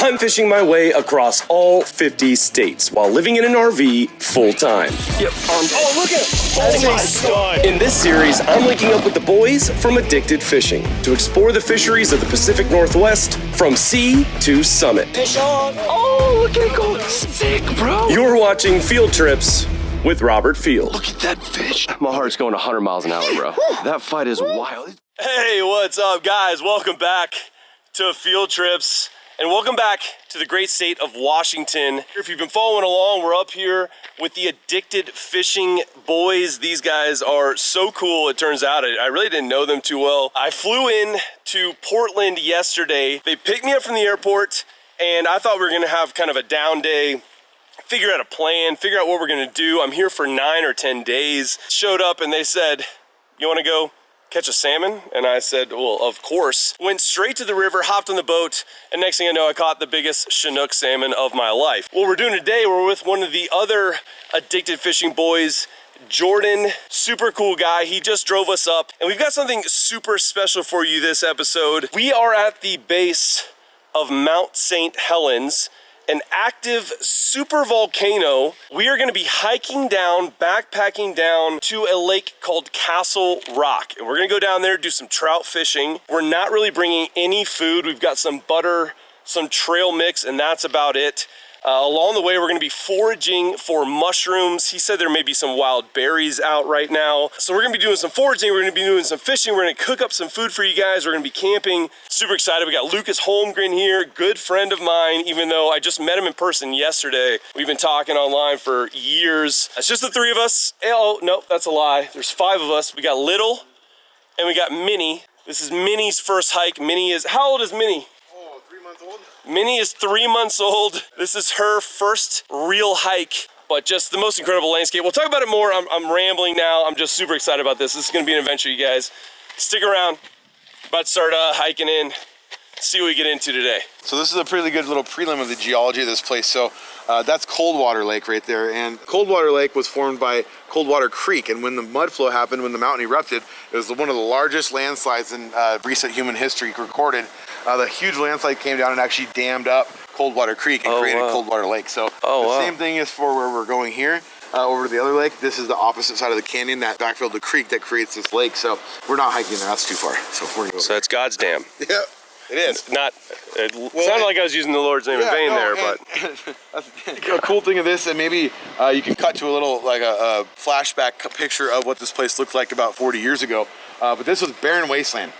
I'm fishing my way across all 50 states while living in an RV full-time. Yep. Oh, look at him. Oh my God. In this series, I'm linking up with the boys from Addicted Fishing to explore the fisheries of the Pacific Northwest from sea to summit. Fish on. Oh, look at it go. Sick, bro. You're watching Field Trips with Robert Field. Look at that fish. My heart's going 100 miles an hour, bro. That fight is wild. Hey, what's up, guys? Welcome back to Field Trips. And welcome back to the great state of Washington. If you've been following along, we're up here with the Addicted Fishing boys. These guys are so cool, it turns out. I really didn't know them too well. I flew in to Portland yesterday. They picked me up from the airport, and I thought we were gonna have kind of a down day, figure out a plan, figure out what we're gonna do. I'm here for 9 or 10 days. Showed up and they said, you wanna go catch a salmon? And I said, well, of course. Went straight to the river, hopped on the boat, and next thing I know, I caught the biggest Chinook salmon of my life. What we're doing today, we're with one of the other Addicted Fishing boys, Jordan, super cool guy. He just drove us up, and we've got something super special for you this episode. We are at the base of Mount St. Helens, an active super volcano. We are gonna be hiking down, backpacking down to a lake called Castle Rock. And we're gonna go down there, do some trout fishing. We're not really bringing any food. We've got some butter, some trail mix, and that's about it. Along the way, we're gonna be foraging for mushrooms. He said there may be some wild berries out right now. So we're gonna be doing some foraging, we're gonna be doing some fishing, we're gonna cook up some food for you guys, we're gonna be camping. Super excited. We got Lucas Holmgren here, good friend of mine, even though I just met him in person yesterday. We've been talking online for years. It's just the three of us. Oh, nope, that's a lie. There's 5 of us. We got Little, and we got Minnie. This is Minnie's first hike. Minnie is, how old is Minnie? Oh, 3 months old. Minnie is 3 months old. This is her first real hike, but just the most incredible landscape. We'll talk about it more. I'm rambling now. I'm just super excited about this. This is gonna be an adventure, you guys. Stick around. About to start hiking in. See what we get into today. So this is a pretty good little prelim of the geology of this place. So that's Coldwater Lake right there. And Coldwater Lake was formed by Coldwater Creek. And when the mud flow happened, when the mountain erupted, it was one of the largest landslides in recent human history recorded. The huge landslide came down and actually dammed up Coldwater Creek and created Coldwater Lake. So same thing is for where we're going here. Over to the other lake. This is the opposite side of the canyon that backfilled the creek that creates this lake. So we're not hiking there, that's too far. So we're gonna go So that's God's dam. Yep, it is. Sounded like I was using the Lord's name in vain there, but. The cool thing of this, and maybe you can cut to a little, like a flashback picture of what this place looked like about 40 years ago. But this was barren wasteland.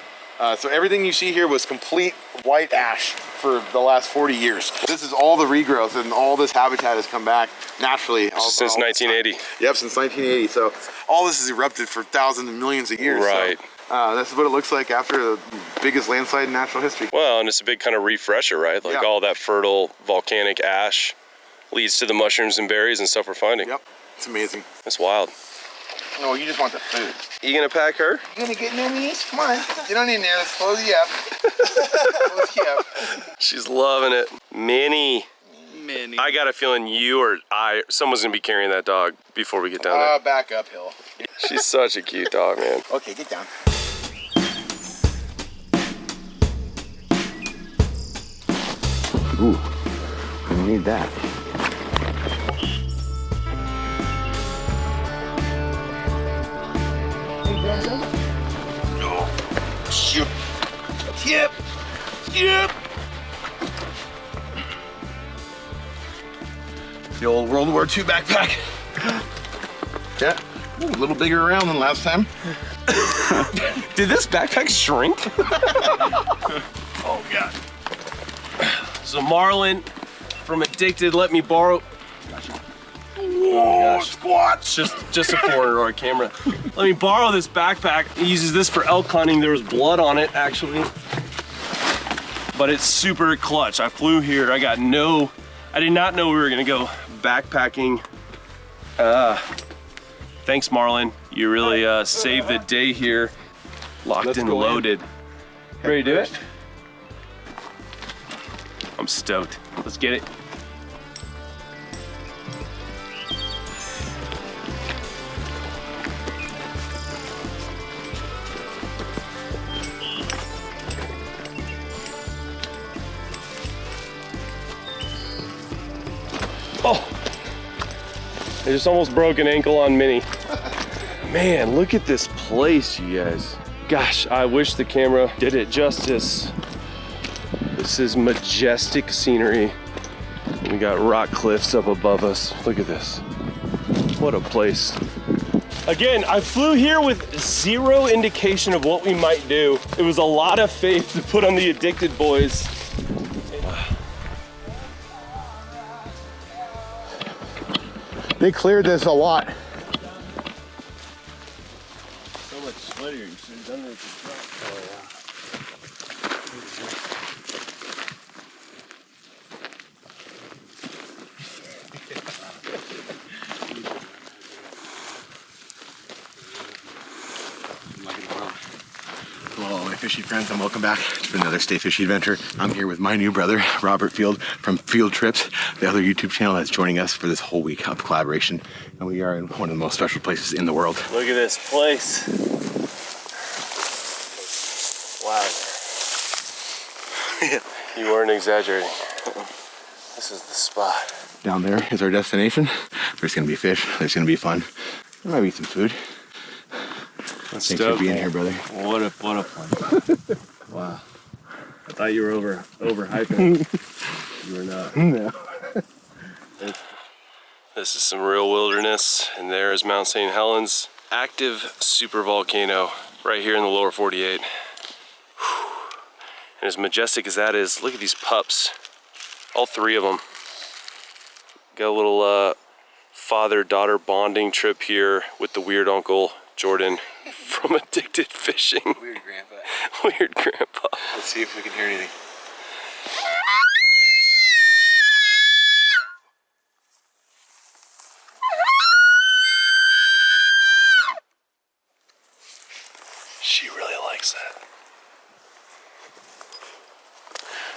So everything you see here was complete white ash for the last 40 years. This is all the regrowth, and all this habitat has come back naturally. Since 1980. Yep, since 1980. So all this has erupted for thousands and millions of years. Right. So, this is what it looks like after the biggest landslide in natural history. Well, and it's a big kind of refresher, right? Like all that fertile volcanic ash leads to the mushrooms and berries and stuff we're finding. Yep, it's amazing. That's wild. No, you just want the food. You gonna pack her? You gonna get near me? Come on. Get on in there. Let's close you up. Close you up. She's loving it. Minnie. I got a feeling you or someone's gonna be carrying that dog before we get down there. Back uphill. She's such a cute dog, man. Okay, get down. Ooh, I need that. No. Shoot. Yep. Yep. The old World War II backpack. Yeah. Ooh, a little bigger around than last time. Did this backpack shrink? Oh, God. So Marlon from Addicted let me borrow. Whoa, squats. Just a $400 camera. Let me borrow this backpack. He uses this for elk hunting. There was blood on it, actually. But it's super clutch. I flew here. I did not know we were gonna go backpacking. Thanks, Marlon. You really saved the day here. Locked and loaded. Ready to do it? I'm stoked. Let's get it. Oh, I just almost broke an ankle on Minnie. Man, look at this place, you guys. Gosh, I wish the camera did it justice. This is majestic scenery. We got rock cliffs up above us. Look at this. What a place. Again, I flew here with zero indication of what we might do. It was a lot of faith to put on the Addicted boys. They cleared this a lot. So much sweatier. You should have done this. Hello, all my fishing friends, and welcome back to another Stay Fishy adventure. I'm here with my new brother, Robert Field from Field Trips, the other YouTube channel that's joining us for this whole week of collaboration. And we are in one of the most special places in the world. Look at this place. Wow. You weren't exaggerating. This is the spot. Down there is our destination. There's gonna be fish, there's gonna be fun. There might be some food. Thanks for being here, brother. What a plan. Wow. I thought you were overhyping it. You were not. No. This is some real wilderness, and there is Mount St. Helens, active supervolcano right here in the lower 48. Whew. And as majestic as that is, look at these pups. All three of them. Got a little father-daughter bonding trip here with the weird uncle, Jordan, from Addicted Fishing. Weird grandpa. Weird grandpa. Let's see if we can hear anything. She really likes that.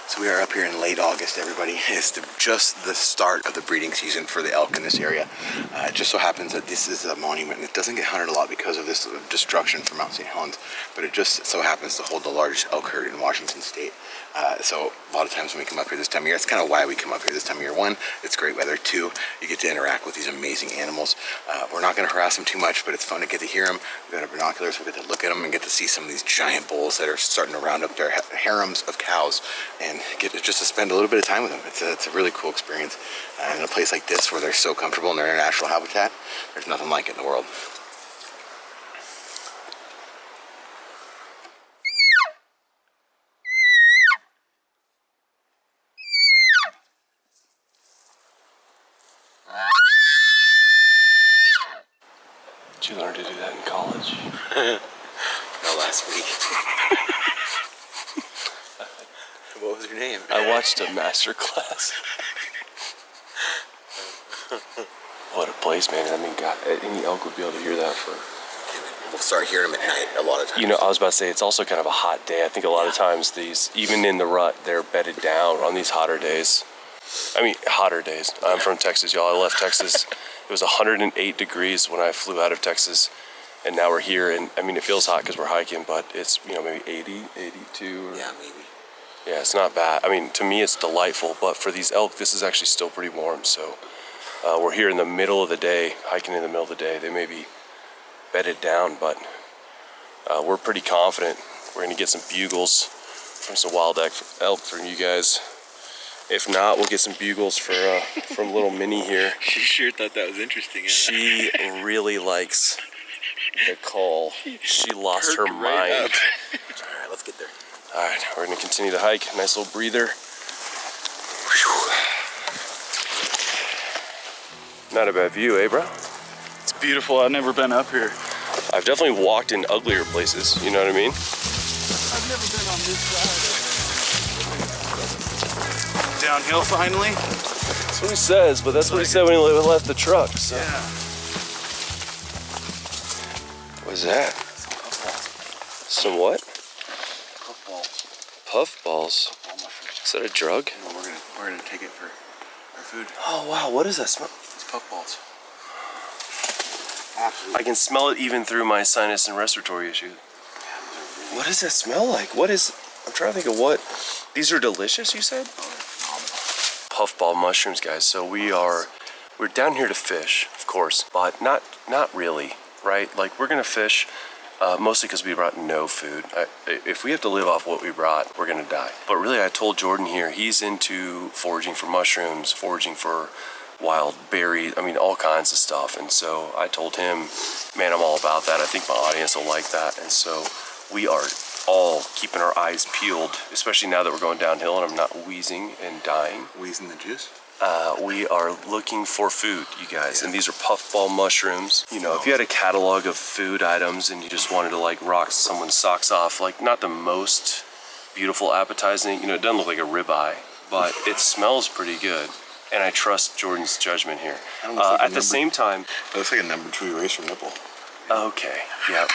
So we are up here in late August, everybody. It's just the start of the breeding season for the elk in this area. It just so happens that this is a monument. It doesn't get hunted a lot because of this destruction from Mount St. Helens, but it just so happens to hold the largest elk herd in Washington State. So a lot of times when we come up here this time of year, it's kind of why we come up here this time of year. One, it's great weather. Two, you get to interact with these amazing animals. We're not going to harass them too much, but it's fun to get to hear them. We've got our binoculars, we get to look at them and get to see some of these giant bulls that are starting to round up their harems of cows and get to just to spend a little bit of time with them. It's a really cool experience. In a place like this where they're so comfortable in their natural habitat, there's nothing like it in the world. Did you learn to do that in college? No, last week. What was your name? I watched a master class. What a place, man. I mean, God, any elk would be able to hear that for... We'll start hearing them at night a lot of times. You know, I was about to say, it's also kind of a hot day. I think a lot of times these, even in the rut, they're bedded down on these hotter days. I mean, hotter days. I'm from Texas, y'all. I left Texas. It was 108 degrees when I flew out of Texas. And now we're here, and I mean, it feels hot because we're hiking, but it's, you know, maybe 80, 82. Or, yeah, maybe. Yeah, it's not bad. I mean, to me, it's delightful, but for these elk, this is actually still pretty warm. So we're here in the middle of the day, hiking in the middle of the day. They may be bedded down, but we're pretty confident we're going to get some bugles from some wild elk from you guys. If not, we'll get some bugles from little Minnie here. She sure thought that was interesting. Huh? She really likes the call. She lost her mind. Right up. All right, let's get there. All right, we're gonna continue to hike. Nice little breather. Whew. Not a bad view, eh, bro? It's beautiful. I've never been up here. I've definitely walked in uglier places, you know what I mean? I've never been on this side. Downhill finally? That's what he says, but that's what he said when he left the truck, so. Yeah. What is that? Some what? Puff balls. Puff balls? Puff ball mushrooms. Is that a drug? No, we're gonna take it for our food. Oh wow, what does that smell? It's puff balls. Absolutely. I can smell it even through my sinus and respiratory issues. What does that smell like? What is, I'm trying to think of what. These are delicious, you said? Puffball mushrooms, guys. So we are We're down here to fish, of course, but not really, right? Like, we're gonna fish mostly because we brought no food. If we have to live off what we brought, we're gonna die. But really, I told Jordan here, he's into foraging for mushrooms, foraging for wild berries, I mean, all kinds of stuff. And so I told him, man, I'm all about that. I think my audience will like that. And so we are all keeping our eyes peeled, especially now that we're going downhill and I'm not wheezing and dying. Wheezing the juice? We are looking for food, you guys, and these are puffball mushrooms. You know, if you had a catalog of food items and you just wanted to like rock someone's socks off, like not the most beautiful appetizing, you know, it doesn't look like a ribeye, but it smells pretty good. And I trust Jordan's judgment here. At the same time, it looks like a number 2 eraser nipple. Okay, yeah.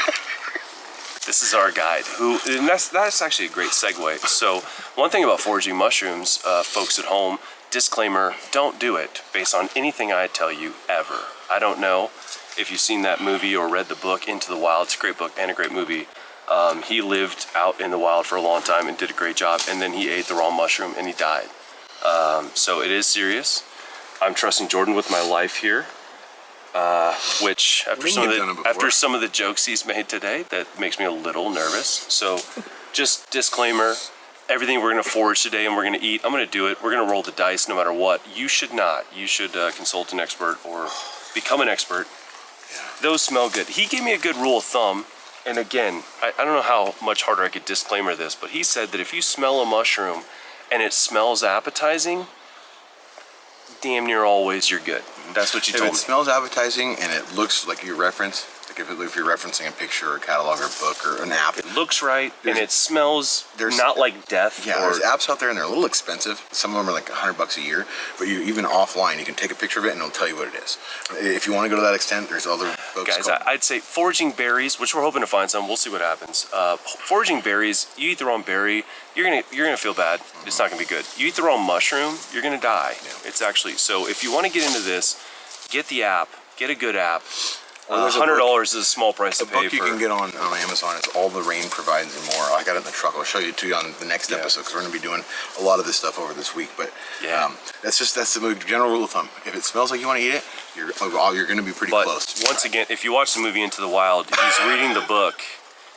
This is our guide, and that's actually a great segue. So one thing about foraging mushrooms, folks at home, disclaimer, don't do it based on anything I tell you ever. I don't know if you've seen that movie or read the book Into the Wild. It's a great book and a great movie. He lived out in the wild for a long time and did a great job, and then he ate the wrong mushroom and he died. So it is serious. I'm trusting Jordan with my life here. Which after some of the jokes he's made today, that makes me a little nervous. So just disclaimer, everything we're gonna forage today and we're gonna eat, I'm gonna do it. We're gonna roll the dice no matter what. You should not. You should consult an expert or become an expert. Those smell good. He gave me a good rule of thumb. And again, I don't know how much harder I could disclaimer this, but he said that if you smell a mushroom and it smells appetizing, damn near always you're good. That's what you told me. If it smells appetizing and it looks like you reference, like if you're referencing a picture or a catalog or a book or an app. It looks right and it smells not like death. Yeah, there's apps out there and they're a little expensive. Some of them are like $100 a year, but you even offline, you can take a picture of it and it'll tell you what it is. If you want to go to that extent, there's other books. Guys, I'd say foraging berries, which we're hoping to find some. We'll see what happens. Foraging berries, you eat the wrong berry, you're gonna feel bad. It's not gonna be good. You eat the wrong mushroom, you're gonna die. Yeah. It's actually, so if you want to get into this, get the app, get a good app. $100 is a small price to pay for. A book you can get on Amazon. It's All the Rain Provides and More. I got it in the truck. I'll show you to you on the next episode because we're going to be doing a lot of this stuff over this week. But that's the general rule of thumb. If it smells like you want to eat it, you're going to be pretty close. Once again, if you watch the movie Into the Wild, he's reading the book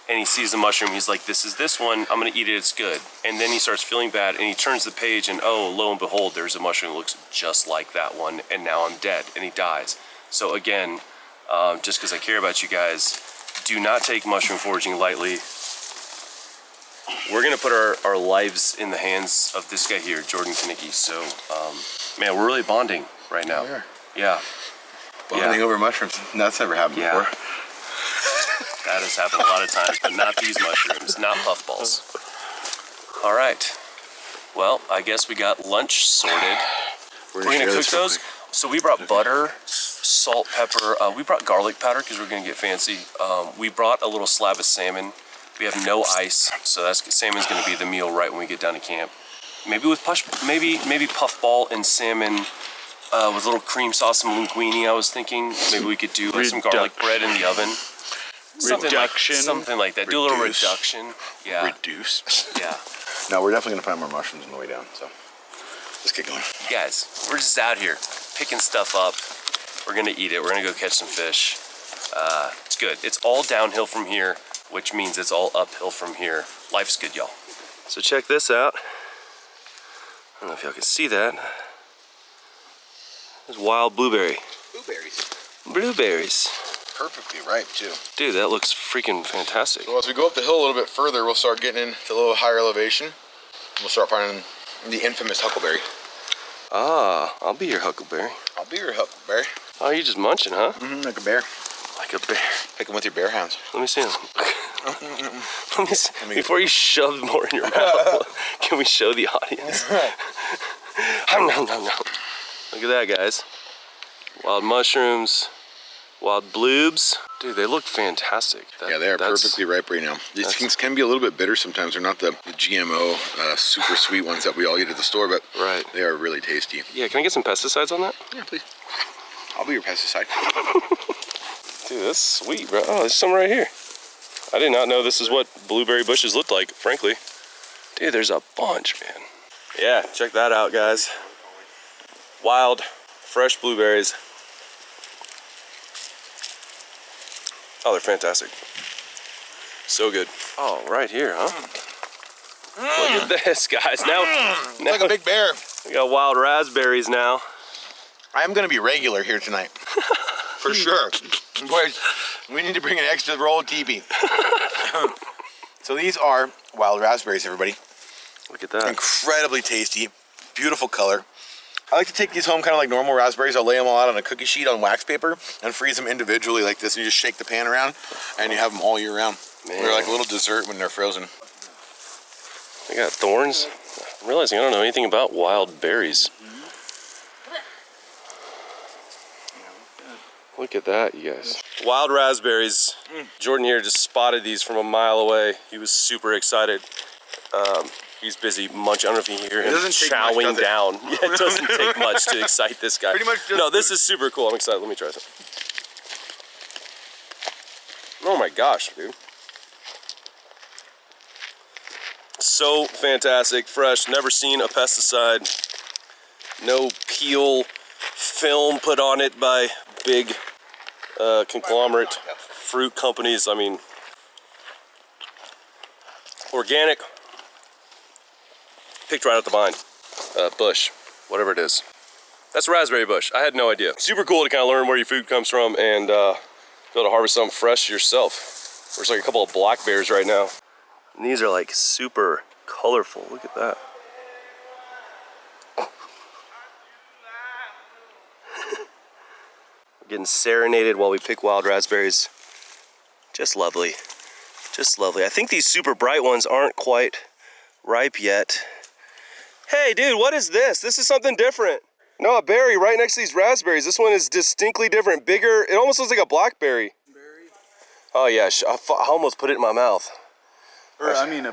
and he sees the mushroom. He's like, this is this one. I'm going to eat it. It's good. And then he starts feeling bad and he turns the page and oh, lo and behold, there's a mushroom that looks just like that one. And now I'm dead. And he dies. So again, just because I care about you guys, do not take mushroom foraging lightly. We're gonna put our lives in the hands of this guy here, Jordan Kanicki. So, man, we're really bonding right now. Yeah. Bonding over mushrooms. That's never happened before. That has happened a lot of times, but not these mushrooms, not puffballs. All right. Well, I guess we got lunch sorted. We're gonna cook those. So we brought butter, salt, pepper. We brought garlic powder because we're gonna get fancy. We brought a little slab of salmon. We have no ice, so salmon's gonna be the meal right when we get down to camp. Maybe with maybe puffball and salmon with a little cream sauce and linguine. I was thinking maybe we could do some garlic bread in the oven. Something like that. Do a little reduction. Yeah. Reduce. Yeah. No, we're definitely gonna find more mushrooms on the way down. So let's get going. Guys, we're just out here picking stuff up. We're gonna eat it. We're gonna go catch some fish. It's good. It's all downhill from here, which means it's all uphill from here. Life's good, y'all. So check this out. I don't know if y'all can see that. There's wild blueberry. Blueberries. Perfectly ripe too. Dude, that looks freaking fantastic. So as we go up the hill a little bit further, we'll start getting into a little higher elevation. We'll start finding the infamous huckleberry. Ah, I'll be your huckleberry. I'll be your huckleberry. Oh, you're just munching, huh? Like a bear. Like a bear. Pick them with your bear hounds. Let me see them. Let me see. Before you shove more in your mouth, can we show the audience? Look at that, guys. Wild mushrooms, wild bloobs. Dude, they look fantastic. Yeah, they are perfectly ripe right now. These things can be a little bit bitter sometimes. They're not the GMO, super sweet ones that we all eat at the store, but they are really tasty. Yeah, can I get some pesticides on that? Yeah, please. I'll be your pesticide. Dude, that's sweet, bro. Oh, there's some right here. I did not know this is what blueberry bushes looked like, frankly. Dude, there's a bunch, man. Yeah, check that out, guys. Wild Fresh blueberries. Oh, they're fantastic. So good. Oh, right here, huh? Look at this, guys. Now It's like a big bear. we got wild raspberries now. I'm gonna be regular here tonight. For sure. Boys, we need to bring an extra roll of TB. So these are wild raspberries, everybody. Look at that. Incredibly tasty, beautiful color. I like to take these home kind of like normal raspberries. I'll lay them all out on a cookie sheet on wax paper and freeze them individually like this. And you just shake the pan around and you have them all year round. Man. They're like a little dessert when they're frozen. They got thorns. I'm realizing I don't know anything about wild berries. Look at that, you guys. Wild raspberries. Jordan here just spotted these from a mile away. He was super excited. He's busy munching. I don't know if you can hear him chowing down. Yeah, it doesn't take much to excite this guy. Pretty much just no, this is super cool. I'm excited. Let me try some. Oh my gosh, dude. So fantastic, fresh, never seen a pesticide. No peel film put on it by big conglomerate fruit companies. I mean, organic, picked right out the vine. Bush, whatever it is. That's a raspberry bush. I had no idea. Super cool to kind of learn where your food comes from and be able to harvest something fresh yourself. There's like a couple of black bears right now. And these are like super colorful. Look at that. We're getting serenaded while we pick wild raspberries. Just lovely. Just lovely. I think these super bright ones aren't quite ripe yet. Hey dude, what is this? This is something different. No, a berry right next to these raspberries. This one is distinctly different, bigger. It almost looks like a blackberry. Oh yeah, I almost put it in my mouth. Or I mean,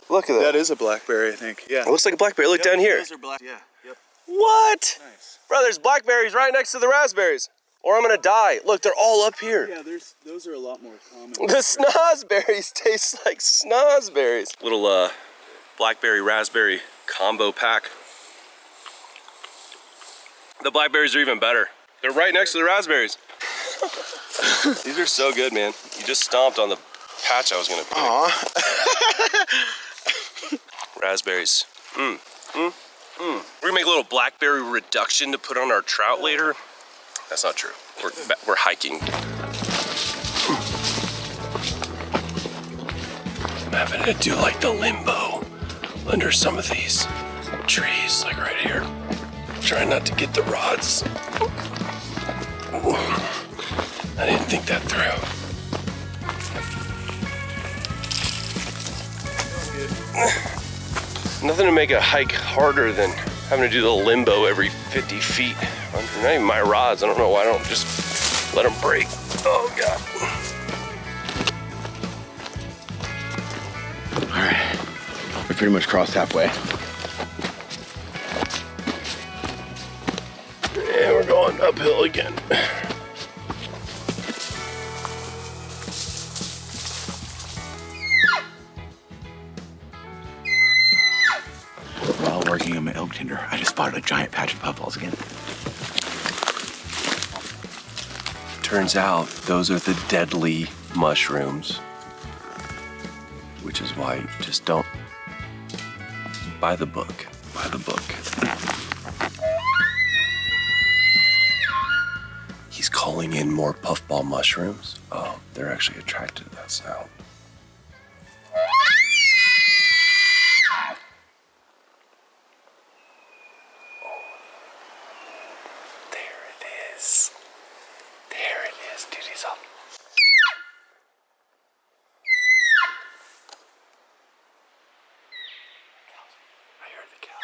Look at that. that is a blackberry, I think. Yeah. It looks like a blackberry. Look down here. Those are black. Yeah. Yep. What? Nice. Bro, there's blackberries right next to the raspberries. Or I'm gonna die. Look, they're all up here. Yeah, those are a lot more common. The snozberries taste like snozberries. Little blackberry raspberry combo pack. The blackberries are even better. They're right next to the raspberries. These are so good, man. You just stomped on the patch I was gonna pick. Raspberries. We're gonna make a little blackberry reduction to put on our trout later. That's not true. We're hiking. I'm having to do like the limbo under some of these trees, like right here. Trying not to get the rods. I didn't think that through. Nothing to make a hike harder than having to do the limbo every 50 feet. Not even my rods. I don't know why I don't just let them break. Oh God. All right, we pretty much crossed halfway. And we're going uphill again. While working on my elk tinder, I just spotted a giant patch of puffballs again. Turns out those are the deadly mushrooms, which is why you just don't buy the book. Buy the book. He's calling in more puffball mushrooms. Oh, they're actually attracted to that sound. There it is, dude, he's up. I heard the cow.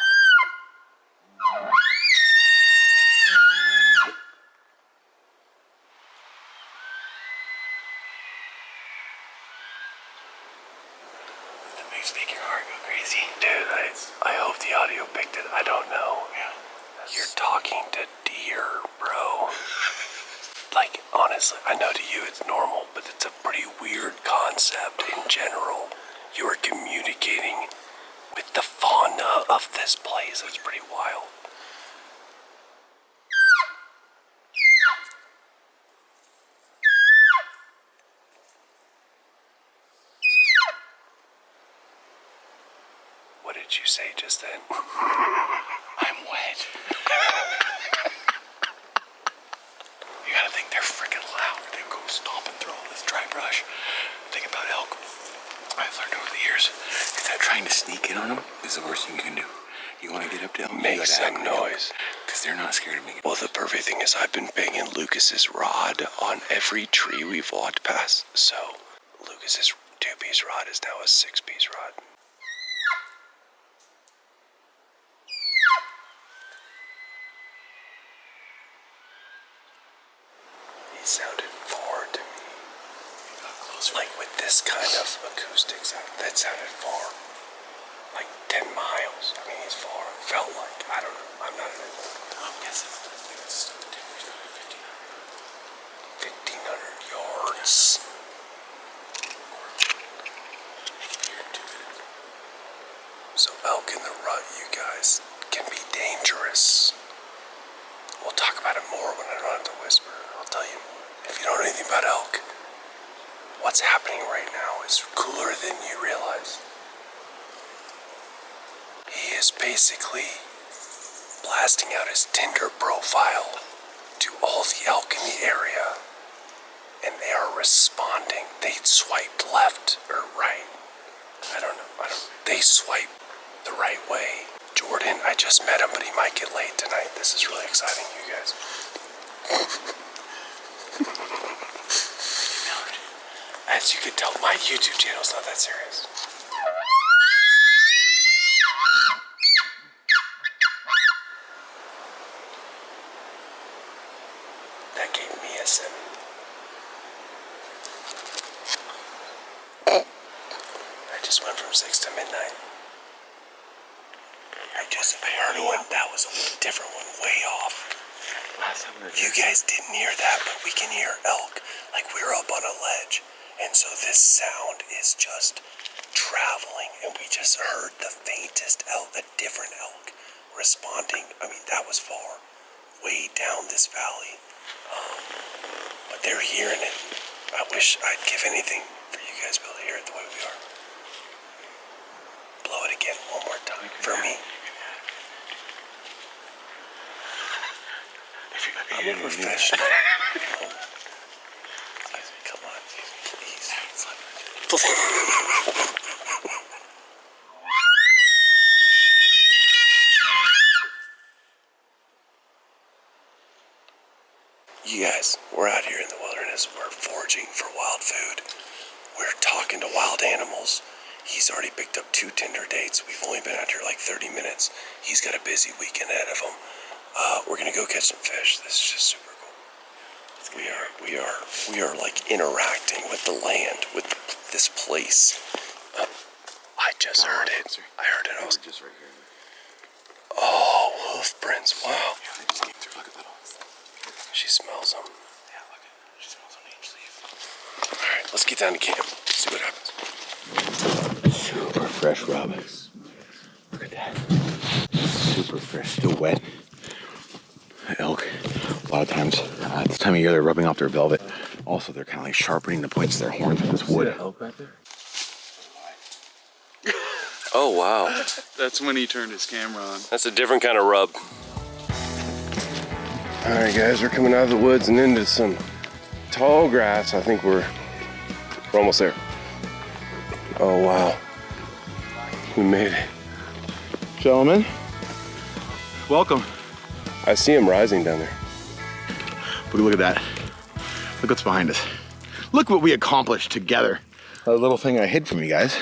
That makes making your heart go crazy. Dude, I hope the audio picked it. I don't know. Yeah. You're talking to deer, bro. Like, honestly, I know to you it's normal, but it's a pretty weird concept in general. You are communicating with the fauna of this place. It's pretty wild. What did you say just then? I'm wet. You gotta think they're freaking loud. They go stomp and throw all this dry brush. Think about elk. I've learned over the years is that trying to sneak in on them is the worst thing you can do. You want to get up to elk, Make some noise. because they're not scared of me. Well, the perfect thing is I've been banging Lucas's rod on every tree we've walked past. So Lucas's 2-piece rod is now a 6-piece rod. He sounded far to me. Like with this kind of acoustics, that sounded far. Like 10 miles. I mean, he's far. Felt like, I don't know. I'm not an I'm guessing 1,500 yards. So elk in the rut, you guys, can be dangerous. We'll talk about it more when I don't have to whisper. I'll tell you more. If you don't know anything about elk, what's happening right now is cooler than you realize. He is basically blasting out his Tinder profile to all the elk in the area, and they are responding. They swiped left or right. I don't know. They swipe the right way. Jordan, I just met him, but he might get late tonight. This is really exciting, you guys. As you can tell, my YouTube channel's not that serious. That gave me a 7. I just went from 6 to midnight. I heard one. That was a different one, way off. You guys didn't hear that, but we can hear elk. Like we were up on a ledge. And so this sound is just traveling. And we just heard the faintest elk, a different elk, responding. I mean, that was far. Way down this valley. But they're hearing it. I wish I'd give anything for you guys to be able to hear it the way we are. Blow it again one more time for me. I'm a professional. Come on, please. You guys, we're out here in the wilderness. We're foraging for wild food. We're talking to wild animals. He's already picked up 2 Tinder dates. We've only been out here like 30 minutes. He's got a busy weekend ahead of him. We're gonna go catch some fish. This is just super cool. We are like interacting with the land, with this place. I just heard it. I heard it. I was just right here. Oh, hoof prints. Wow. Yeah, they just came through. Look at that. She smells them. Yeah, look at it. She smells on each leaf. All right, let's get down to camp. See what happens. Super fresh rub. Look at that. Super fresh. Still wet. Elk, a lot of times at this time of year, they're rubbing off their velvet. Also, they're kind of like sharpening the points of their horns with this wood. Elk right there. Oh, wow. That's when he turned his camera on. That's a different kind of rub. All right, guys, we're coming out of the woods and into some tall grass. I think we're almost there. Oh, wow. We made it. Gentlemen, welcome. I see him rising down there. But look at that. Look what's behind us. Look what we accomplished together. A little thing I hid from you guys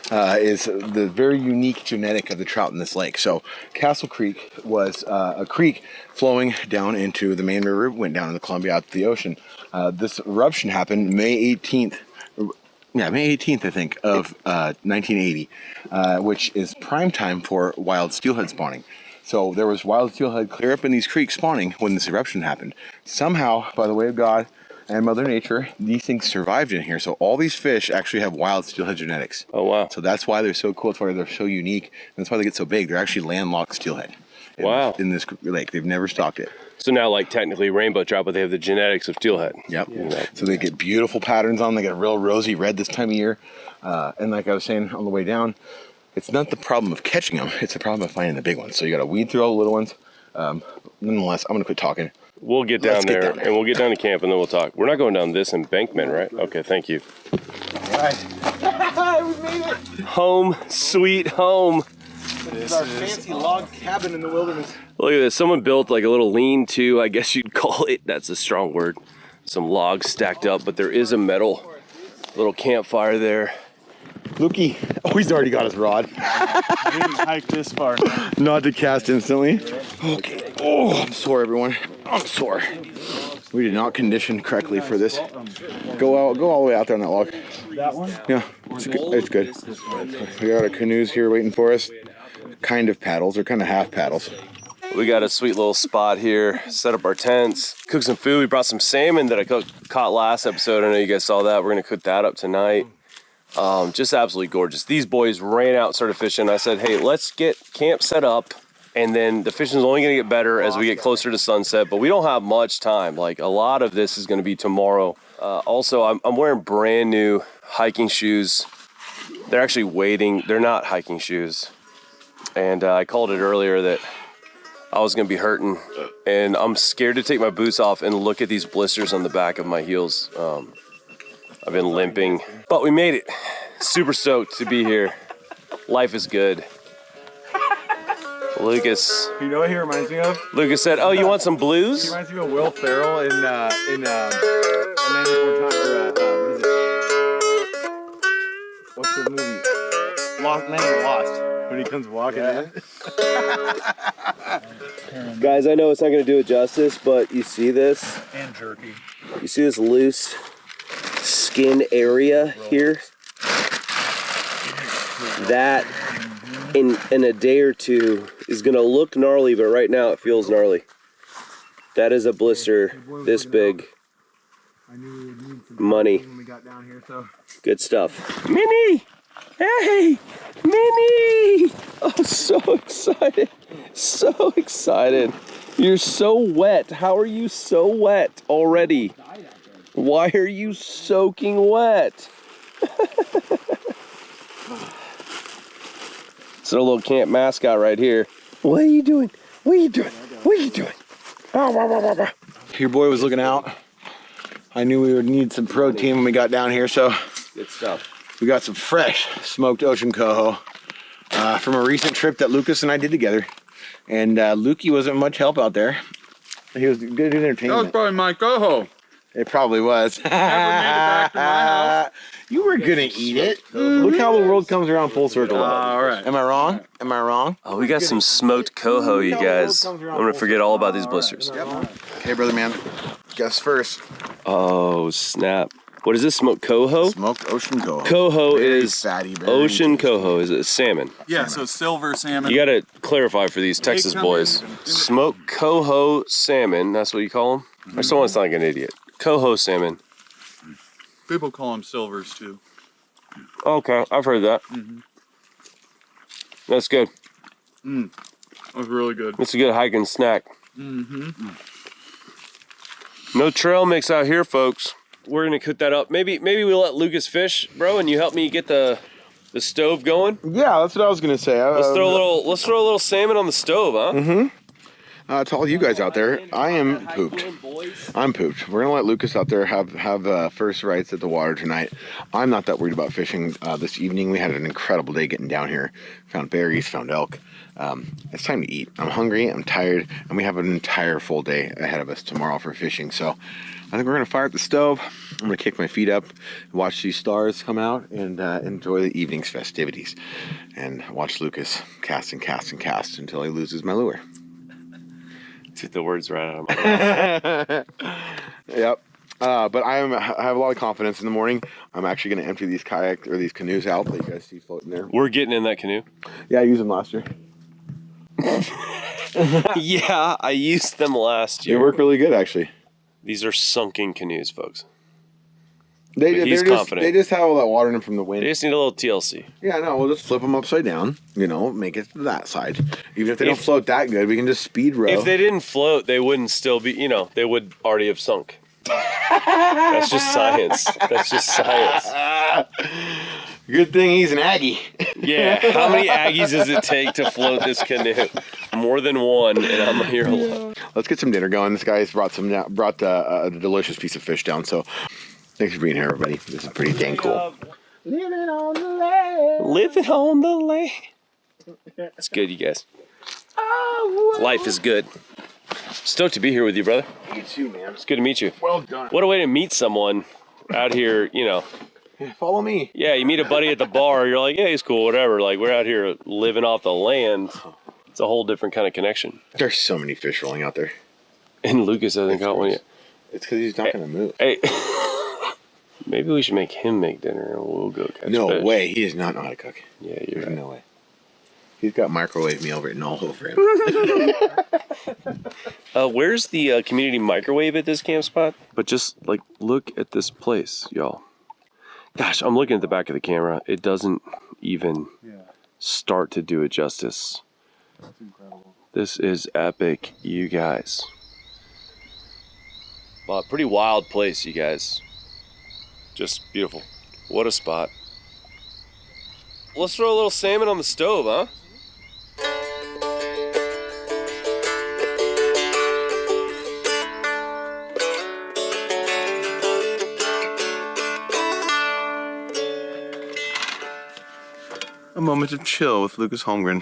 is the very unique genetic of the trout in this lake. So Castle Creek was a creek flowing down into the main river, went down in the Columbia out to the ocean. This eruption happened May 18th. Yeah, May 18th, I think, of 1980, which is prime time for wild steelhead spawning. So there was wild steelhead clear up in these creeks spawning when this eruption happened. Somehow, by the way of God and Mother Nature, these things survived in here. So all these fish actually have wild steelhead genetics. Oh, wow. So that's why they're so cool. That's why they're so unique. And that's why they get so big. They're actually landlocked steelhead. Wow. In this lake. They've never stocked it. So now, like, technically rainbow trout, but they have the genetics of steelhead. Yep. Yeah. So they get beautiful patterns on. They get real rosy red this time of year. And like I was saying on the way down, It's not the problem of catching them, it's the problem of finding the big ones. So you gotta weed through all the little ones. Nonetheless, I'm gonna quit talking. We'll get down there and we'll get down to camp and then we'll talk. We're not going down this embankment, right? Okay, thank you. All right. We made it! Home, sweet home. This is our fancy log cabin in the wilderness. Look at this. Someone built like a little lean-to, I guess you'd call it. That's a strong word. Some logs stacked up, but there is a metal little campfire there. Lukey, oh, he's already got his rod. I didn't hike this far. Not to cast instantly. Okay. Oh, I'm sore, everyone. I'm sore. We did not condition correctly for this. Go all the way out there on that log. That one? Yeah, it's good. We got our canoes here waiting for us. Kind of paddles, or kind of half paddles. We got a sweet little spot here, set up our tents, cook some food. We brought some salmon that I caught last episode. I know you guys saw that. We're gonna cook that up tonight. Just absolutely gorgeous. These boys ran out, started fishing. I said, hey, let's get camp set up, and then the fishing's only gonna get better as we get closer to sunset, but we don't have much time. Like, a lot of this is gonna be tomorrow. Also, I'm wearing brand new hiking shoes. They're actually wading, they're not hiking shoes. And I called it earlier that I was gonna be hurting, and I'm scared to take my boots off and look at these blisters on the back of my heels. I've been limping, but we made it. Super stoked to be here. Life is good. Lucas. You know what he reminds me of? Lucas said, "Oh, you want some blues?" He reminds me of Will Ferrell in what is it? What's the movie? Lost. When he comes walking in. Guys, I know it's not gonna do it justice, but you see this? And jerky. You see this loose skin area here? That in a day or two is gonna look gnarly, but right now it feels gnarly. That is a blister this big. Money. Good stuff. Minnie! Hey! Minnie! Oh, so excited. So excited. You're so wet. How are you so wet already? Why are you soaking wet? It's a little camp mascot right here. What are you doing? What are you doing? What are you doing? Your boy was looking out. I knew we would need some protein when we got down here, so Good stuff. we got some fresh smoked ocean coho from a recent trip that Lucas and I did together. And Lukey wasn't much help out there. He was good That was entertainment. probably my coho. It probably was. Never made it back to my house. You were gonna eat it. Look how the world comes around full circle. All right. Am I wrong? Am I wrong? Oh, we got some smoked coho, you guys. I'm gonna forget all about these blisters. Okay, brother man. Guess first. Oh, snap. What is this, smoked coho? Smoked ocean coho. Coho Very is fatty, very ocean tasty. coho. Is it salmon? Yeah, so silver salmon. You gotta clarify for these Texas boys. Smoked coho salmon, that's what you call them? I just don't want to sound like an idiot. Coho salmon. People call them silvers too. Okay, I've heard that. That's good. That was really good. That's a good hiking snack. No trail mix out here, folks. We're gonna cook that up. Maybe we let Lucas fish, bro, and you help me get the stove going. Yeah, that's what I was gonna say. Let's throw a little salmon on the stove, huh? To all you guys out there, I am pooped. I'm pooped. We're gonna let Lucas out there have first rights at the water tonight. I'm not that worried about fishing this evening. We had an incredible day getting down here. Found berries, found elk. It's time to eat. I'm hungry, I'm tired, and we have an entire full day ahead of us tomorrow for fishing. So I think we're gonna fire up the stove. I'm gonna kick my feet up, watch these stars come out, and enjoy the evening's festivities. And watch Lucas cast and cast and cast until he loses my lure. Get the words right out of my mouth. Yep. But I have a lot of confidence in the morning. I'm actually going to empty these these canoes out that you guys see floating there. We're getting in that canoe. Yeah, I used them last year. Yeah, I used them last They year. work really good, actually. These are sunken canoes, folks. He's confident. They just have all that water in them from the They wind. just need a little TLC. Yeah, no, we'll just flip them upside down. Make it to that side. Even if they don't float that good, we can just speed row. If they didn't float, they wouldn't still be, they would already have sunk. That's just science. That's just science. Good thing he's an Aggie. Yeah, how many Aggies does it take to float this canoe? More than one, and I'm here alone. Let's get some dinner going. This guy's brought a delicious piece of fish down. So thanks for being here, everybody. This is pretty dang cool. Living on the land. Living on the land. It's good, you guys. Life is good. Stoked to be here with you, brother. You too, man. It's good to meet you. Well done. What a way to meet someone out here, you know. Follow me. Yeah, you meet a buddy at the bar, you're like, yeah, he's cool, whatever. Like, we're out here living off the land. It's a whole different kind of connection. There's so many fish rolling out there. And Lucas hasn't got one yet. It's because he's not going to move. Hey, maybe we should make him make dinner and we'll go catch No fish. way. He does not know how to cook. Yeah, you're There's right. no way. He's got microwave meal written all over him. Where's the community microwave at this camp spot? But just, like, look at this place, y'all. Gosh, I'm looking at the back of the camera. It doesn't even start to do it justice. That's incredible. This is epic, you guys. Well, pretty wild place, you guys. Just beautiful. What a spot. Let's throw a little salmon on the stove, huh? A moment of chill with Lucas Holmgren.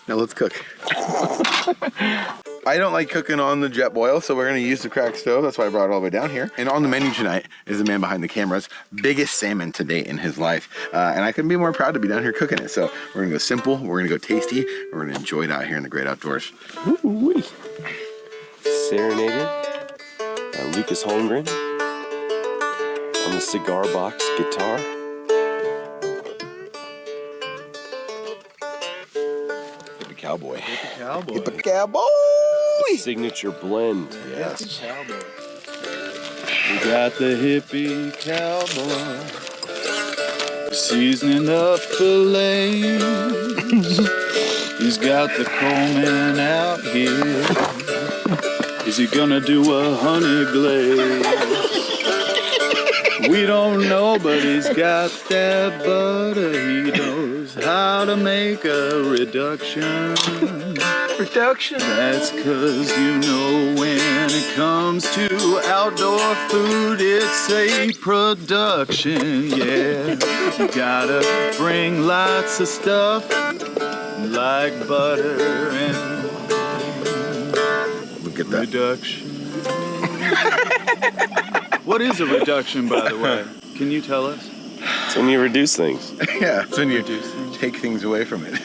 Now let's cook. I don't like cooking on the jet boil, so we're gonna use the cracked stove. That's why I brought it all the way down here. And on the menu tonight is the man behind the camera's biggest salmon to date in his life. And I couldn't be more proud to be down here cooking it. So we're gonna go simple, we're gonna go tasty, and we're gonna enjoy it out here in the great outdoors. Ooh-wee. Serenaded by Lucas Holmgren on the cigar box guitar. Cowboy. Cowboy. Hippie cowboy. Signature blend. Yes. Cowboy. We got the hippie cowboy seasoning up fillets. He's got the Coleman out here. Is he gonna do a honey glaze? We don't know, but he's got that butter. He knows how to make a reduction. Reduction. That's 'cause you know when it comes to outdoor food, it's a production, yeah. You gotta bring lots of stuff like butter and Look at that. reduction. What is a reduction, by the way? Can you tell us? It's when you reduce things. Yeah, it's when you Reduce things. take things away from it.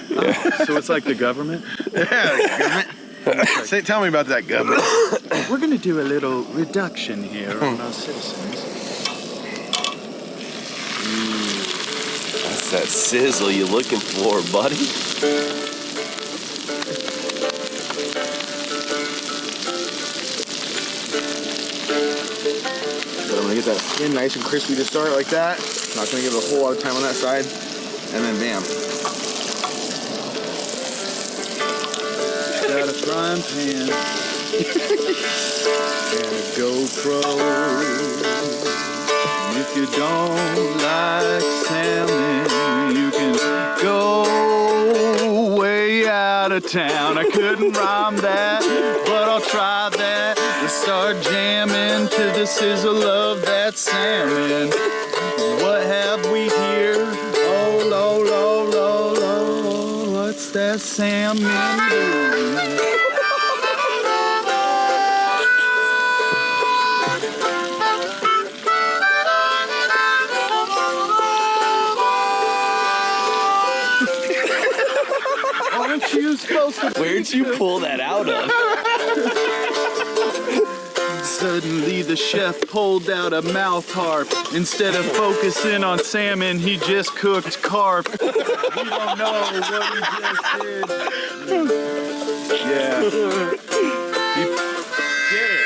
So it's like the government? Yeah, government. Tell me about that government. We're gonna do a little reduction here on our citizens. That's that sizzle you're looking for, buddy. So I'm gonna get that skin nice and crispy to start like that. Not gonna give it a whole lot of time on that side. And then bam. Got a frying pan and a GoPro. And if you don't like salmon, you can go way out of town. I couldn't rhyme that, but I'll try that. Let's start jamming to the sizzle of that salmon. What have we here? Oh, lo, lo, lo, lo. What's that salmon doing? Aren't you supposed to? Where'd you pull that out of? Suddenly the chef pulled out a mouth harp. Instead of focusing on salmon, he just cooked carp. We don't know what he just did. Yeah. He did.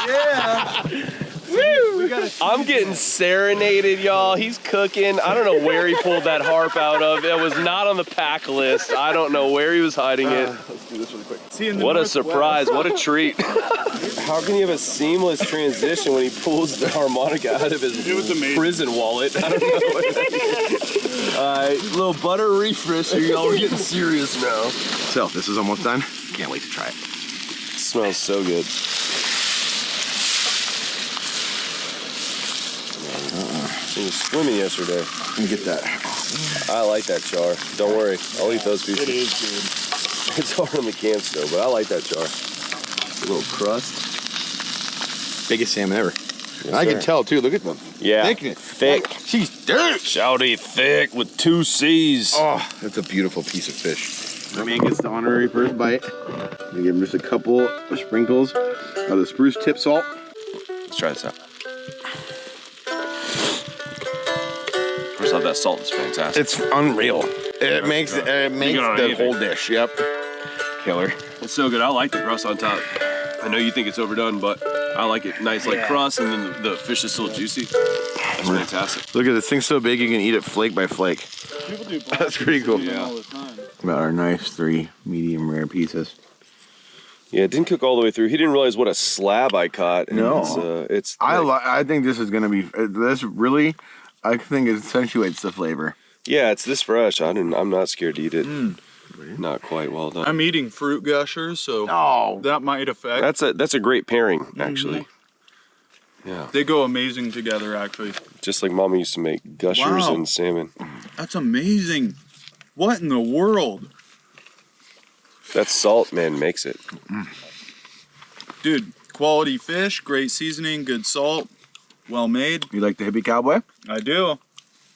Yeah. Woo! I'm getting serenaded, y'all. He's cooking. I don't know where he pulled that harp out of. It was not on the pack list. I don't know where he was hiding it. Let's do this really quick. What a surprise. What a treat. How can you have a seamless transition when he pulls the harmonica out of his prison wallet? I don't know. All right, little butter refresher. Y'all, we're getting serious now. So, this is almost done. Can't wait to try it. Smells so good. It was swimming yesterday. Let me get that. I like that char. Don't worry, I'll eat those pieces. It is good. It's hard on the camp stove, but I like that char. A little crust. Biggest salmon ever. Yes, I sir. can tell too. Look at them. Yeah, Thickness. thick. Like, she's thick. Shouty thick with 2 C's. Oh, that's a beautiful piece of fish. My man gets the honorary first bite. We give him just a couple of sprinkles of the spruce tip salt. Let's try this out. First off, that salt is fantastic. It's unreal. It makes on the anything. whole dish. Yep. Killer. It's so good. I like the crust on top. I know you think it's overdone, but I like it nice, like crust, and then the fish is still juicy. It's fantastic. Look at this thing so big you can eat it flake by flake. People do That's pretty cool. yeah. all the time. About our nice 3 medium rare pieces. Yeah, it didn't cook all the way through. He didn't realize what a slab I caught. And No. it's I think this is gonna be this really. I think it accentuates the flavor. yeah, it's this fresh. I'm not scared to eat it. Not quite well done. I'm eating fruit gushers, so Oh, that might affect. That's a great pairing, actually. Yeah, They go amazing together, actually. just like Mama used to make gushers Wow. and salmon. That's amazing. What in the world? That salt, man, makes it. Dude, quality fish, great seasoning, good salt, well made. you like the hippie cowboy? I do.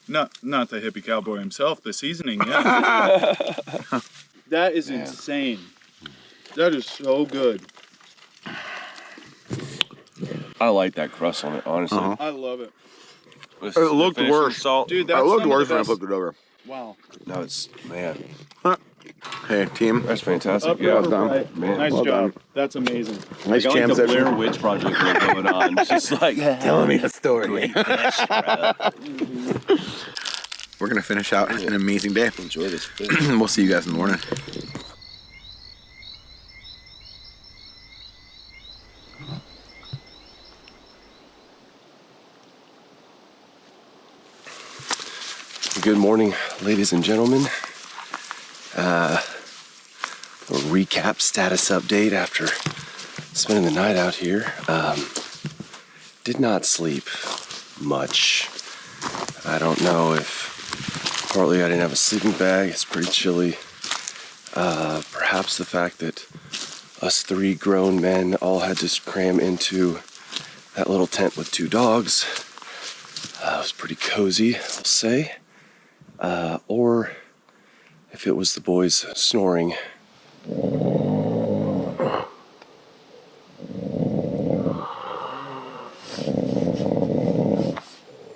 Not the hippie cowboy himself, the seasoning, yeah. That is insane. That is so good. I like that crust on it, honestly. I love it. With It looked the finishing worse. Salt. Dude, It that's looked some of worse the when I best. flipped it over. Wow. No, it's man. Hey, team. That's fantastic. Upriver done. fry. Man, Nice well job. That's amazing. Nice Like jam the session. Blair Witch Project thing going on. It's just like Telling me a story. We're gonna finish out an amazing day. enjoy this fish. We'll see you guys in the morning. Good morning, ladies and gentlemen. A recap status update after spending the night out here. Did not sleep much. I don't know if partly I didn't have a sleeping bag. It's pretty chilly. Perhaps the fact that us 3 grown men all had to cram into that little tent with 2 dogs. It was pretty cozy, I'll say. Or if it was the boys snoring.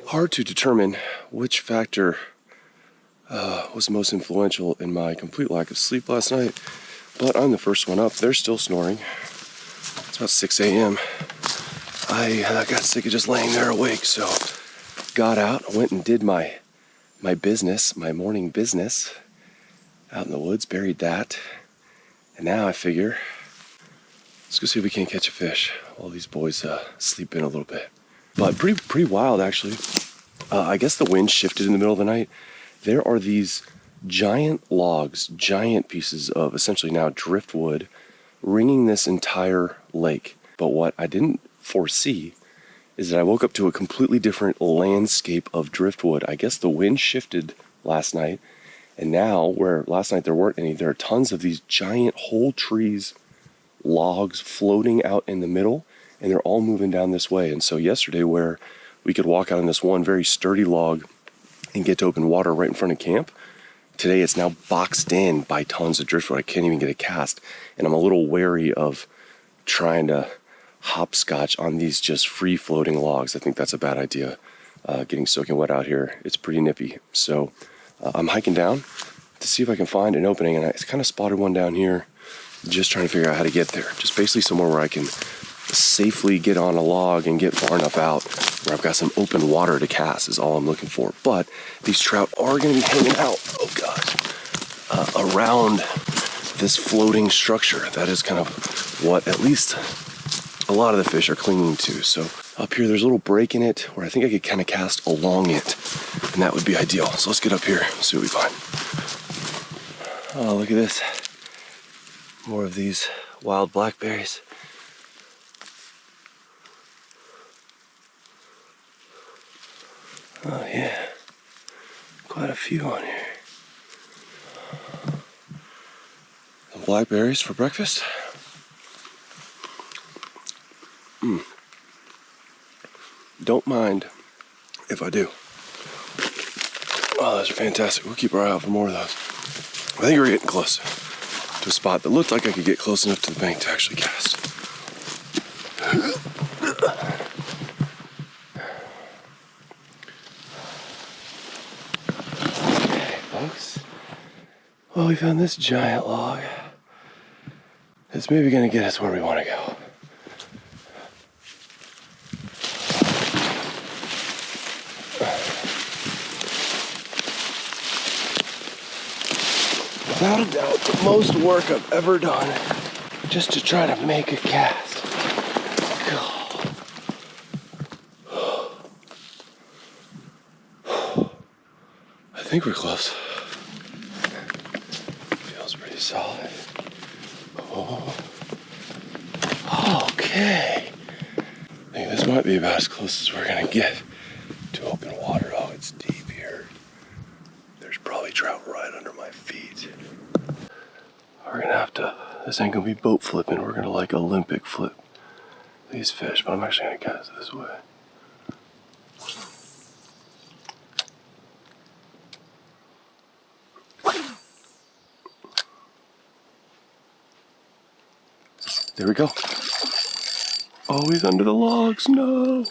Hard to determine which factor was most influential in my complete lack of sleep last night, but I'm the first one up. They're still snoring. It's about 6 a.m. I got sick of just laying there awake, so got out, went and did my business, my morning business out in the woods, buried that. And now I figure, let's go see if we can't catch a fish while these boys sleep in a little bit. But pretty wild, actually. I guess the wind shifted in the middle of the night. There are these giant logs, giant pieces of essentially now driftwood ringing this entire lake. But what I didn't foresee is that I woke up to a completely different landscape of driftwood. I guess the wind shifted last night, and now, where last night there weren't any, there are tons of these giant whole trees, logs floating out in the middle, and they're all moving down this way. And so yesterday, where we could walk out on this one very sturdy log and get to open water right in front of camp, today it's now boxed in by tons of driftwood. I can't even get a cast, and I'm a little wary of trying to hopscotch on these just free floating logs. I think that's a bad idea. Getting soaking wet out here, it's pretty nippy. So I'm hiking down to see if I can find an opening, and I kind of spotted one down here, just trying to figure out how to get there. Just basically somewhere where I can safely get on a log and get far enough out where I've got some open water to cast is all I'm looking for. But these trout are going to be hanging out, oh gosh, around this floating structure. That is kind of what at least a lot of the fish are clinging to. So up here, there's a little break in it where I think I could kind of cast along it, and that would be ideal. So let's get up here and see what we find. Oh, look at this. More of these wild blackberries. Oh yeah, quite a few on here. Some blackberries for breakfast. Don't mind if I do. Oh, those are fantastic. We'll keep our eye out for more of those. I think we're getting close to a spot that looked like I could get close enough to the bank to actually cast. Okay, folks. Well, we found this giant log. It's maybe gonna get us where we want to go. Without a doubt, the most work I've ever done just to try to make a cast. God. I think we're close. Feels pretty solid. Oh. Okay. I think this might be about as close as we're gonna get to open water. Oh, it's deep here. There's probably trout right under my feet. We're gonna have to, this ain't gonna be boat flipping, we're gonna like Olympic flip these fish, but I'm actually gonna cast this way. There we go. Oh, he's under the logs, no.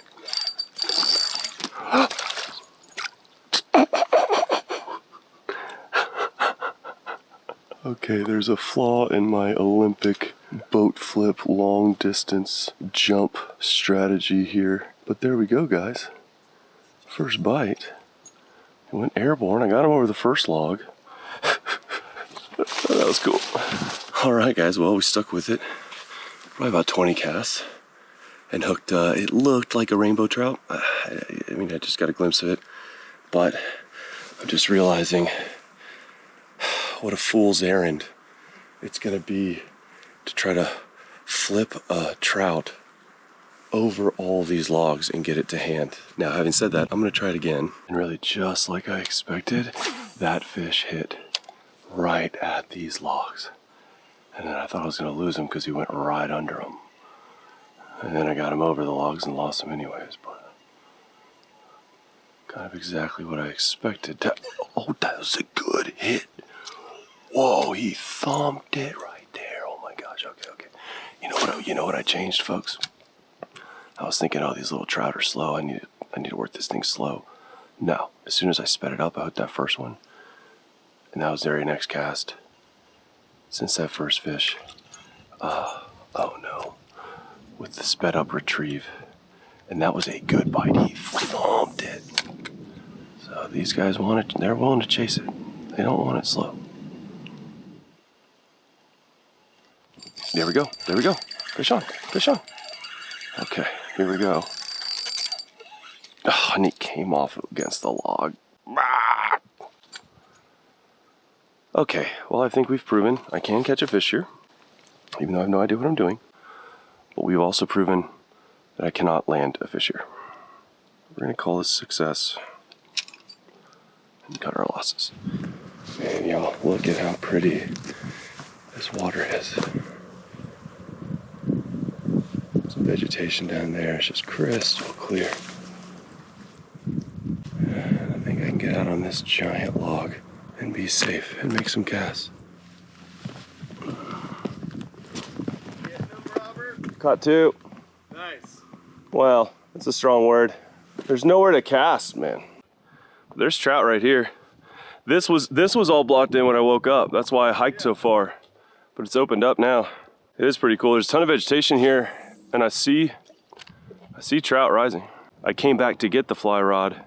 Okay, there's a flaw in my Olympic boat flip long distance jump strategy here. But there we go, guys. First bite. It went airborne. I got him over the first log. That was cool. All right, guys. Well, we stuck with it. Probably about 20 casts. And hooked, it looked like a rainbow trout. I mean, I just got a glimpse of it. But I'm just realizing what a fool's errand it's gonna be to try to flip a trout over all these logs and get it to hand. Now, having said that, I'm gonna try it again. And really, just like I expected, that fish hit right at these logs. And then I thought I was gonna lose him because he went right under them. And then I got him over the logs and lost him anyways, but kind of exactly what I expected. Oh, that was a good hit. Whoa, he thumped it right there. Oh my gosh, okay. You know what I changed, folks? I was thinking, oh, these little trout are slow. I need to work this thing slow. No, as soon as I sped it up, I hooked that first one. And that was the very next cast. Since that first fish. Oh no. With the sped up retrieve. And that was a good bite. He thumped it. So these guys want it, they're willing to chase it. They don't want it slow. There we go. Fish on. Okay, here we go. Oh, and he came off against the log. Okay, well, I think we've proven I can catch a fish here, even though I have no idea what I'm doing. But we've also proven that I cannot land a fish here. We're gonna call this success and cut our losses. Man, y'all, look at how pretty this water is. Some vegetation down there, it's just crystal clear. And I think I can get out on this giant log and be safe and make some casts. Caught two. Nice. Well, that's a strong word. There's nowhere to cast, man. There's trout right here. This was all blocked in when I woke up. That's why I hiked so far. But it's opened up now. It is pretty cool. There's a ton of vegetation here. and I see trout rising. I came back to get the fly rod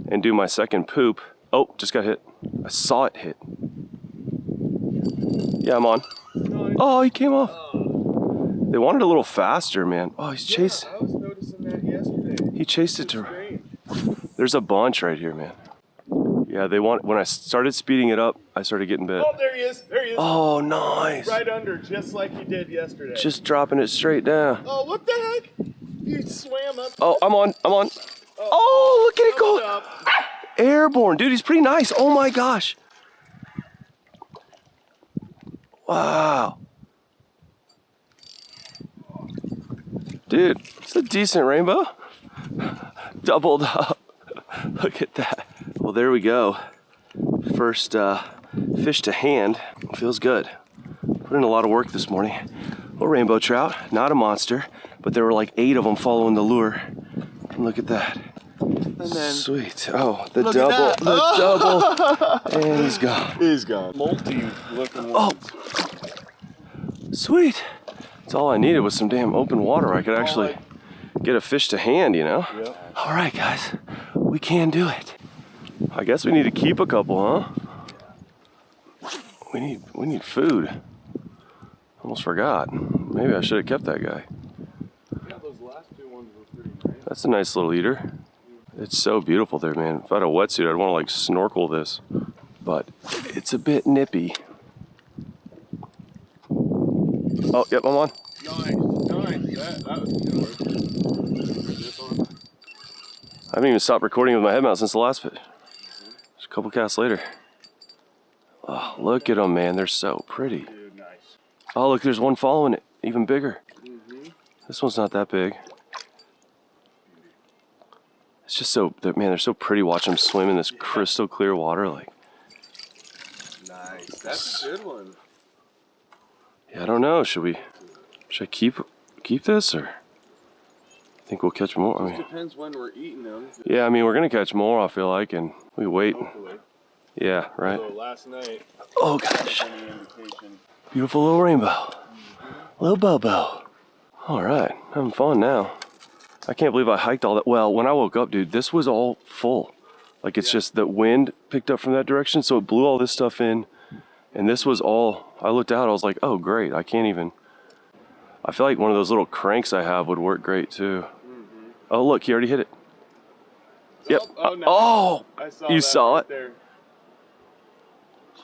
and do my second poop. Oh, just got hit. I saw it hit. Yeah, I'm on. Oh, he came off. They wanted a little faster, man. Oh, he's chasing. I was noticing that yesterday. He chased it to. There's a bunch right here, man. Yeah, they want. When I started speeding it up, I started getting bit. Oh, there he is. There he is. Oh, nice. Right under, just like he did yesterday. Just dropping it straight down. Oh, what the heck? He swam up. Oh, I'm on. Oh, look at it go. Airborne, dude. He's pretty nice. Oh my gosh. Wow. Dude, it's a decent rainbow. Doubled up. Look at that. Well, there we go. First fish to hand. Feels good. Put in a lot of work this morning. Little rainbow trout, not a monster, but there were like 8 of them following the lure. And look at that. And then, sweet. Oh, the double. And he's gone. He's gone. Multi-looking ones. Sweet. That's all I needed was some damn open water. I could actually get a fish to hand, you know? Yep. All right, guys. We can do it. I guess we need to keep a couple, huh? We need food. Almost forgot. Maybe I should have kept that guy. Yeah, those last 2 ones were pretty nice. That's a nice little eater. It's so beautiful there, man. If I had a wetsuit, I'd want to like snorkel this, but it's a bit nippy. Oh, yep, I'm on. Nice. That was good. I haven't even stopped recording with my head mount since the last fish. Just a couple casts later. Oh, look at them, man. They're so pretty. Dude, nice. Oh, look, there's one following it, even bigger. This one's not that big. It's just so, man, they're so pretty. Watch them swim in this crystal clear water. Like, Nice. That's a good one. yeah, I don't know. Should I keep this, or I think we'll catch more? I mean, Depends when we're eating them. yeah, I mean, we're gonna catch more, I feel like, and we wait. Hopefully. Yeah, right. So last night, Oh gosh, any indication. beautiful little rainbow, little Bobo. All right, having fun now. I can't believe I hiked all that. Well, when I woke up, dude, this was all full. Like, it's just the wind picked up from that direction, so it blew all this stuff in. And this was all, I looked out, I was like, oh, great. I can't even, I feel like one of those little cranks I have would work great, too. Oh, look, he already hit it. Yep. Oh, nice. Oh, I saw you that saw right it? there.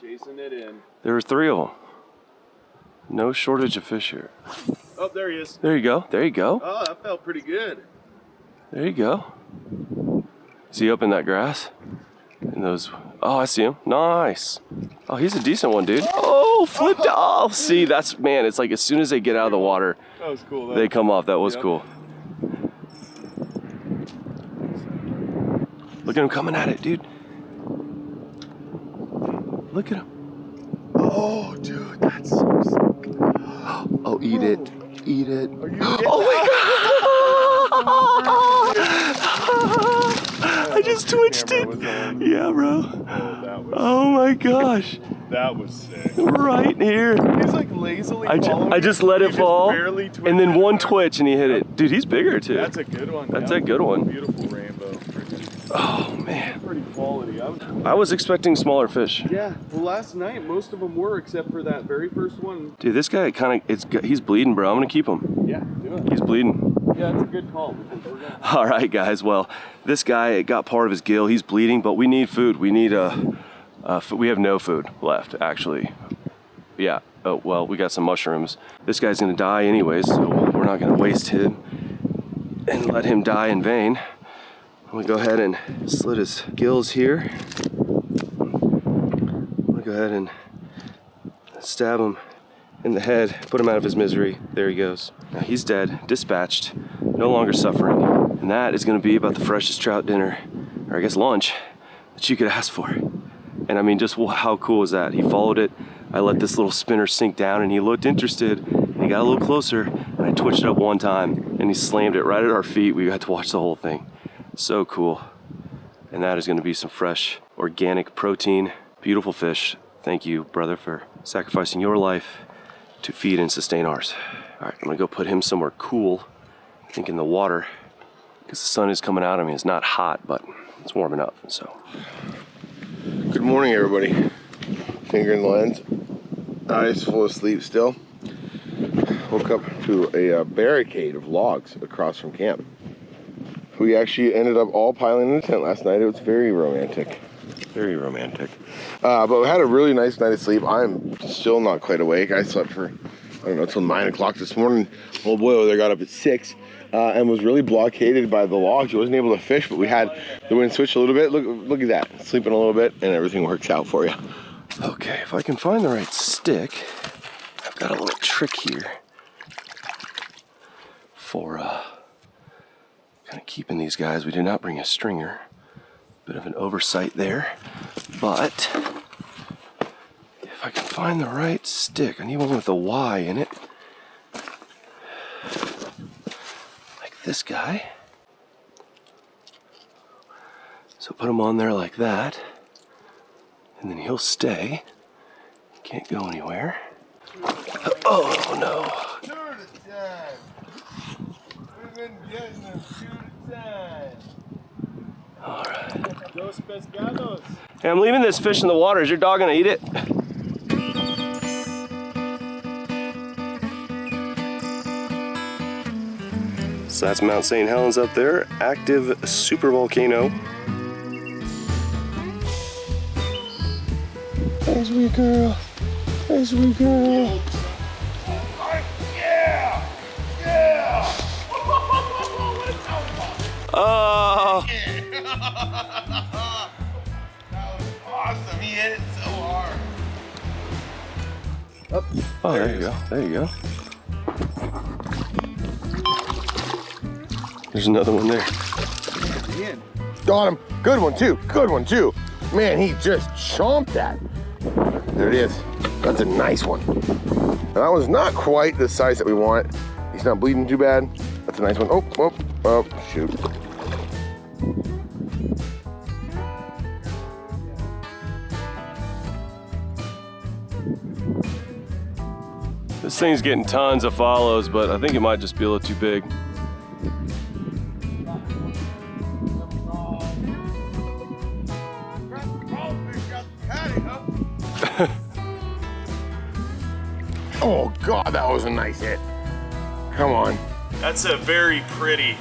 Chasing it in. There were 3 of them. No shortage of fish here. Oh, there he is. There you go. There you go. Oh, that felt pretty good. There you go. Is he up in that grass? And those, oh, I see him. Nice. Oh, he's a decent one, dude. Oh, flipped off. See, that's, man, it's like as soon as they get out of the water, That was cool. they come off. That was cool. Look at him coming at it, dude. Look at him. Oh, dude, that's so sick. Oh, eat it. Eat it. Are you Oh my god! I just twitched it. Yeah, bro. Oh my gosh. That was sick. Right here. He's like lazily I just let it fall, and then one twitch and he hit it. Dude, he's bigger too. That's a good one. That's a good one. Beautiful rainbow. Oh man. Pretty quality. I was expecting smaller fish. Yeah. Well, last night most of them were, except for that very first one. Dude, this guy he's bleeding, bro. I'm gonna keep him. Yeah, do it. He's bleeding. Yeah, it's a good call. All right, guys. Well, this guy got part of his gill. He's bleeding, but we need food. We need we have no food left, actually. Yeah. Oh well, we got some mushrooms. This guy's gonna die anyways, so we're not gonna waste him and let him die in vain. I'm gonna go ahead and slit his gills here. I'm gonna go ahead and stab him in the head, put him out of his misery. There he goes. Now he's dead, dispatched, no longer suffering. And that is gonna be about the freshest trout dinner, or I guess lunch, that you could ask for. And I mean, just how cool is that? He followed it. I let this little spinner sink down and he looked interested. And he got a little closer and I twitched it up one time and he slammed it right at our feet. We got to watch the whole thing. So cool. And that is gonna be some fresh, organic protein. Beautiful fish. Thank you, brother, for sacrificing your life to feed and sustain ours. All right, I'm gonna go put him somewhere cool, I think in the water, because the sun is coming out. I mean, it's not hot, but it's warming up, so. Good morning, everybody. Finger in the lens. Eyes full of sleep still. Woke up to a barricade of logs across from camp. We actually ended up all piling in the tent last night. It was very romantic. Very romantic. But we had a really nice night of sleep. I'm still not quite awake. I slept for, I don't know, till 9 o'clock this morning. Old boy over there got up at 6 and was really blockaded by the logs. He wasn't able to fish, but we had the wind switch a little bit. Look at that. Sleeping a little bit and everything works out for you. Okay, if I can find the right stick, I've got a little trick here for kind of keeping these guys. We did not bring a stringer. Bit of an oversight there, but if I can find the right stick, I need one with a Y in it, like this guy. So put him on there like that, and then he'll stay. He can't go anywhere. Oh no. Alright. Hey, I'm leaving this fish in the water. Is your dog gonna eat it? So that's Mount St. Helens up there, active super volcano. Hey, sweet girl. Hey, sweet girl. Oh! That was awesome. He hit it so hard. Oh, there you go. There you go. There's another one there. Got him. Good one too. Good one too. Man, he just chomped that. There it is. That's a nice one. Now, that one's not quite the size that we want. He's not bleeding too bad. That's a nice one. Oh, shoot. This thing's getting tons of follows, but I think it might just be a little too big. Oh God, that was a nice hit. Come on. That's a very pretty.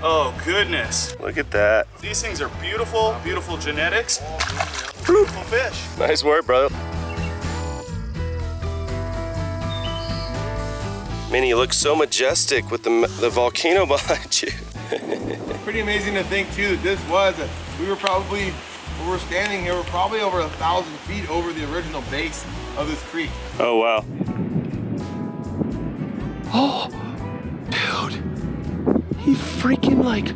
Oh goodness. Look at that. These things are beautiful, beautiful genetics, beautiful fish. Nice work, brother. Man, you look so majestic with the volcano behind you. Pretty amazing to think too that this was, we were probably, where we're standing here, we're probably over 1,000 feet over the original base of this creek. Oh, wow. Oh, dude. He freaking like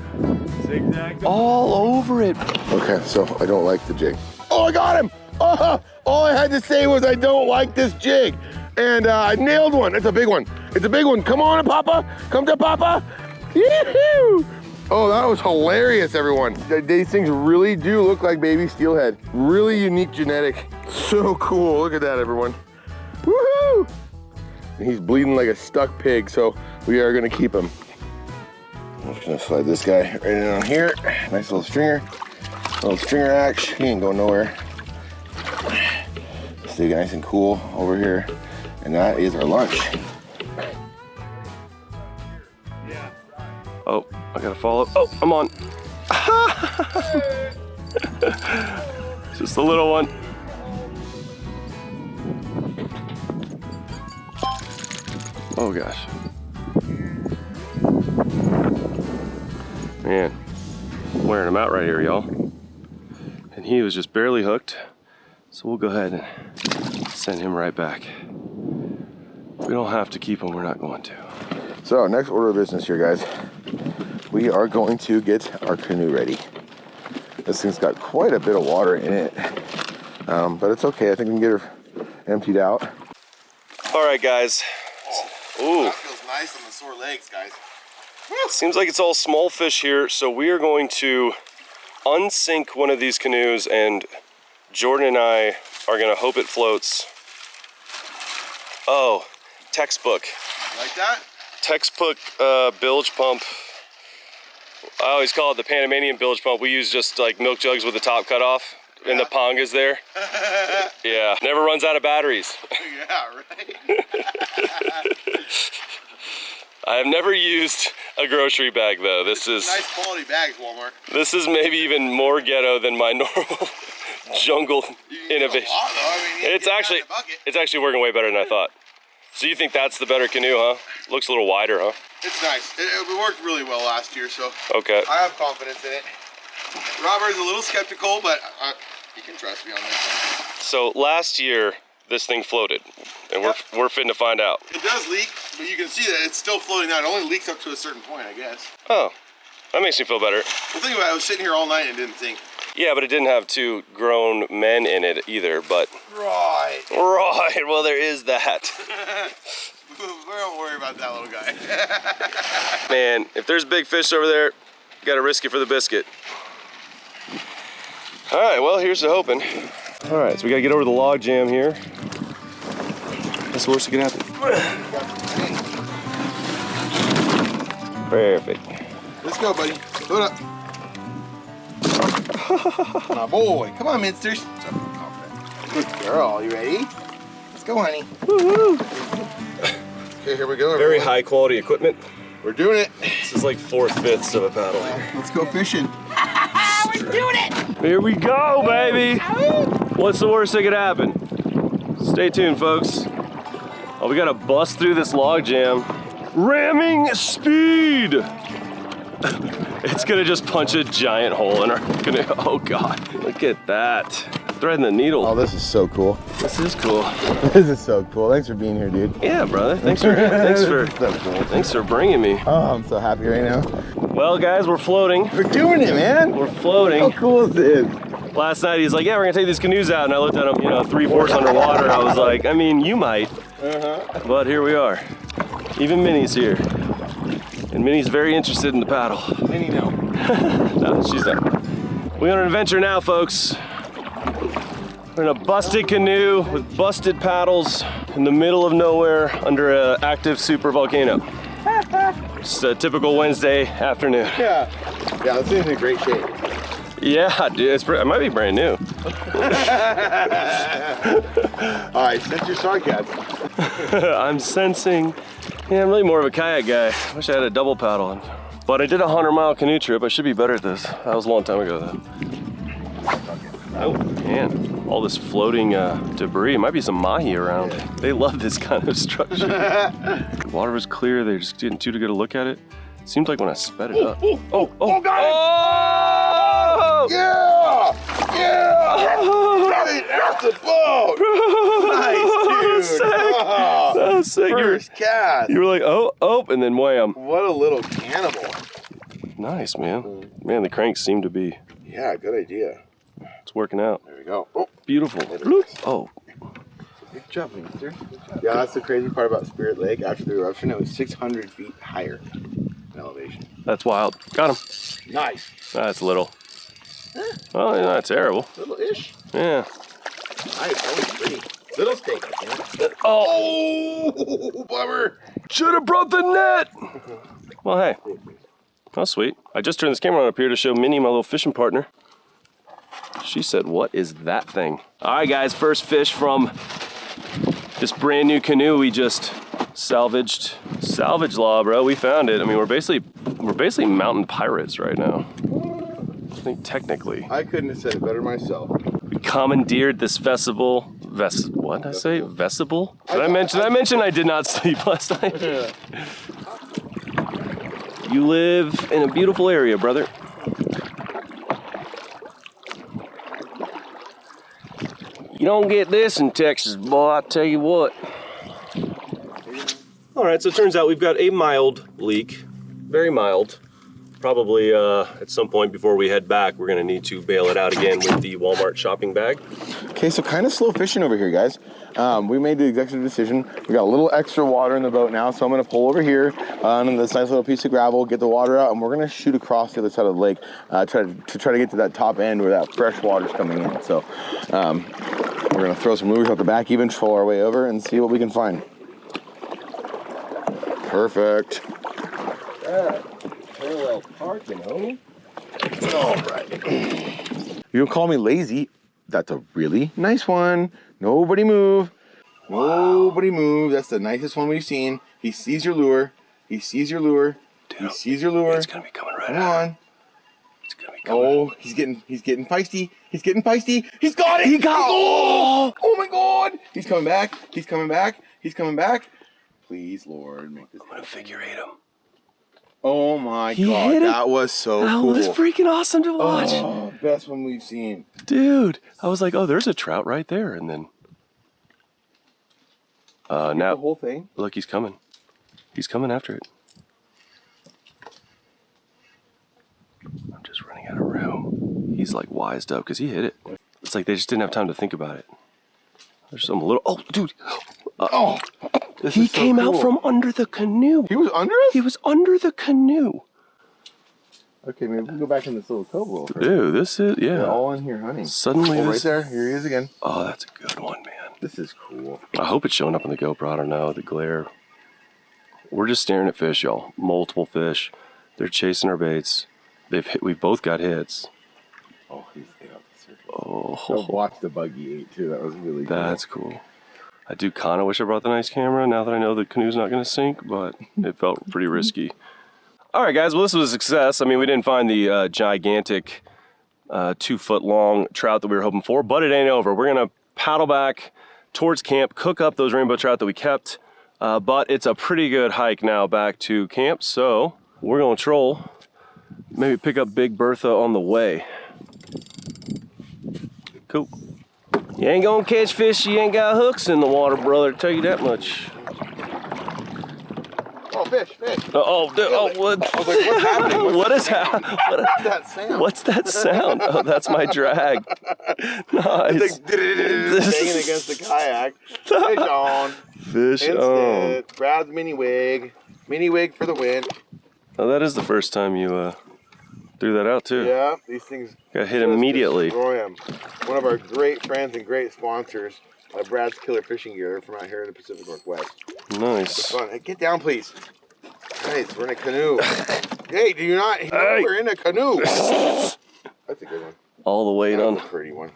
all over it. Okay, so I don't like the jig. Oh, I got him. All I had to say was I don't like this jig. And I nailed one. It's a big one. It's a big one. Come on, Papa. Come to Papa. Yee-hoo! Oh, that was hilarious, everyone. These things really do look like baby steelhead. Really unique genetic. So cool. Look at that, everyone. Woohoo! And he's bleeding like a stuck pig, so we are gonna keep him. I'm just gonna slide this guy right in on here. Nice little stringer. Little stringer action. He ain't going nowhere. Stay nice and cool over here. And that is our lunch. Oh, I gotta follow. Oh, I'm on. Just a little one. Oh gosh. Man, I'm wearing him out right here, y'all. And he was just barely hooked. So we'll go ahead and send him right back. If we don't have to keep him, we're not going to. So next order of business here, guys. We are going to get our canoe ready. This thing's got quite a bit of water in it, but it's okay. I think we can get her emptied out. All right, guys. Ooh. That feels nice on the sore legs, guys. Seems like it's all small fish here, so we are going to unsink one of these canoes, and Jordan and I are gonna hope it floats. Oh, textbook. Like that? Textbook bilge pump. I always call it the Panamanian bilge pump. We use just like milk jugs with the top cut off, and the pongas there. Yeah, never runs out of batteries. Yeah, right. I have never used a grocery bag though. This is Nice quality bags, Walmart. This is maybe even more ghetto than my normal jungle innovation. It's actually working way better than I thought. So you think that's the better canoe, huh? Looks a little wider, huh? It's nice. It worked really well last year, so Okay. I have confidence in it. Robert's a little skeptical, but you can trust me on this one. So last year, this thing floated, and we're fitting to find out. It does leak, but you can see that it's still floating down. It only leaks up to a certain point, I guess. Oh, that makes me feel better. Well, think about it. I was sitting here all night and didn't think. Yeah, but it didn't have two grown men in it either, but... Right. Right, well there is that. We don't worry about that little guy. Man, if there's big fish over there, you gotta risk it for the biscuit. All right, well, here's to hoping. All right, so we gotta get over the log jam here. That's the worst that can happen. Perfect. Let's go, buddy. Load up. My boy. Come on, Minsters. Good girl. You ready? Let's go, honey. Woohoo! Okay, here we go. Very high quality equipment. We're doing it. This is like 4/5 of a paddle. Let's go fishing. We're doing it! Here we go, baby! What's the worst that could happen? Stay tuned, folks. Oh, we gotta bust through this log jam. Ramming speed! It's gonna just punch a giant hole in our canoe. Oh God, look at that. Threading the needle. Oh, this is so cool. This is cool. This is so cool. Thanks for being here, dude. Yeah, brother. Thanks for thanks for bringing me. Oh, I'm so happy right now. Well, guys, we're floating. We're doing it, man. We're floating. How cool is this? Last night he's like, yeah, we're gonna take these canoes out, and I looked at him, 3/4 underwater. I was like, I mean, you might, but here we are. Even Minnie's here, and Minnie's very interested in the paddle. Minnie, no. No, she's not. We're on an adventure now, folks. We're in a busted canoe with busted paddles in the middle of nowhere under an active super volcano. Just a typical Wednesday afternoon. Yeah, this thing's in great shape. Yeah, dude, it might be brand new. All right, sense your sarcasm. I'm sensing, yeah, I'm really more of a kayak guy. I wish I had a double paddle. But I did a 100-mile canoe trip. I should be better at this. That was a long time ago, though. Oh, man. All this floating debris. Might be some mahi around. They love this kind of structure. The water was clear. They just didn't too good a look at it. It seemed like when I sped it up. Oh, got it! Oh! Yeah! Yeah! That's a boat! Nice, dude! That was sick. First cast. You were like, oh, and then wham. What a little cannibal. Nice, man. Man, the cranks seem to be, Yeah, good idea. it's working out. There we go. Oh, Beautiful. Bloop. Oh, good job, Mister. Yeah, that's the crazy part about Spirit Lake. After the eruption, it was 600 feet higher in elevation. that's wild. Got him. Nice. That's little. Well, not terrible. Little-ish. Yeah. Nice, that was pretty. Little steak, I think. Oh, Bummer. should have brought the net. Well, hey. Oh, sweet. I just turned this camera on up here to show Minnie, my little fishing partner. She said, what is that thing? All right, guys, first fish from this brand new canoe we just salvaged. Salvage law, bro. We found it. I mean, we're basically mountain pirates right now. I think technically. I couldn't have said it better myself. We commandeered this vessel. What did I say? Vessel? Did I mention I did not sleep last night? You live in a beautiful area, brother. You don't get this in Texas, boy, I tell you what. All right, so it turns out we've got a mild leak, very mild. Probably at some point before we head back, we're gonna need to bail it out again with the Walmart shopping bag. Okay, so kind of slow fishing over here, guys. We made the executive decision. We got a little extra water in the boat now, so I'm gonna pull over here on this nice little piece of gravel, get the water out, and we're gonna shoot across the other side of the lake, try to get to that top end where that fresh water's coming in. So we're gonna throw some lures out the back, even troll our way over and see what we can find. Perfect. Parallel parking, homie. All right. You don't call me lazy. That's a really nice one. Nobody move. Wow. Nobody move. That's the nicest one we've seen. He sees your lure. He sees your lure. Dude, he sees your lure. It's gonna be coming right Come out. on. It's gonna be coming. Oh, he's getting feisty. He's getting feisty. He's got it. He got. Oh my God. He's coming back. He's coming back. He's coming back. Please, Lord, make this. I'm gonna figure 8 him. Oh my He God, hit it. that was so That cool. was freaking awesome to watch. Oh, best one we've seen. Dude, I was like, oh, there's a trout right there. And then The now, whole thing. look, he's coming. He's coming after it. I'm just running out of room. He's like wised up because he hit it. It's like they just didn't have time to think about it. There's some little, oh, dude. Oh, He came out from under the canoe. He was under us? He was under the canoe. Okay, maybe we can go back in this little cove a little further. Dude, this is, yeah. They're all in here hunting. Suddenly Oh, right this, there. Here he is again. oh, that's a good one, man. This is cool. I hope it's showing up on the GoPro. I don't know, the glare. We're just staring at fish, y'all. Multiple fish. They're chasing our baits. We've both got hits. Oh, he's got the surface. Oh, Watch the buggy ate too. That was really cool. that's cool. I do kind of wish I brought the nice camera now that I know the canoe's not going to sink, but it felt pretty risky. All right, guys. Well, this was a success. I mean, we didn't find the gigantic 2-foot-long trout that we were hoping for, but it ain't over. We're going to paddle back towards camp, cook up those rainbow trout that we kept, but it's a pretty good hike now back to camp, so we're going to troll. Maybe pick up Big Bertha on the way. Cool. You ain't gonna catch fish, you ain't got hooks in the water, brother, tell you that much. Oh, fish. Oh, dude, oh, what? I was like, what's happening? What is happening? that sound? What's that sound? Oh, that's my drag. Nice. It's like banging against the kayak. Fish on. Fish on. Instant. Brad's mini wig. Mini wig for the win. Oh, that is the first time you threw that out too. Yeah, these things Got hit just immediately. destroy 'em. One of our great friends and great sponsors, Brad's Killer Fishing Gear from out here in the Pacific Northwest. It's Nice. fun. Hey, get down, please. Nice, we're in a canoe. Hey, do you not? Hey. We're in a canoe. That's a good one. All the weight That on. was a pretty one.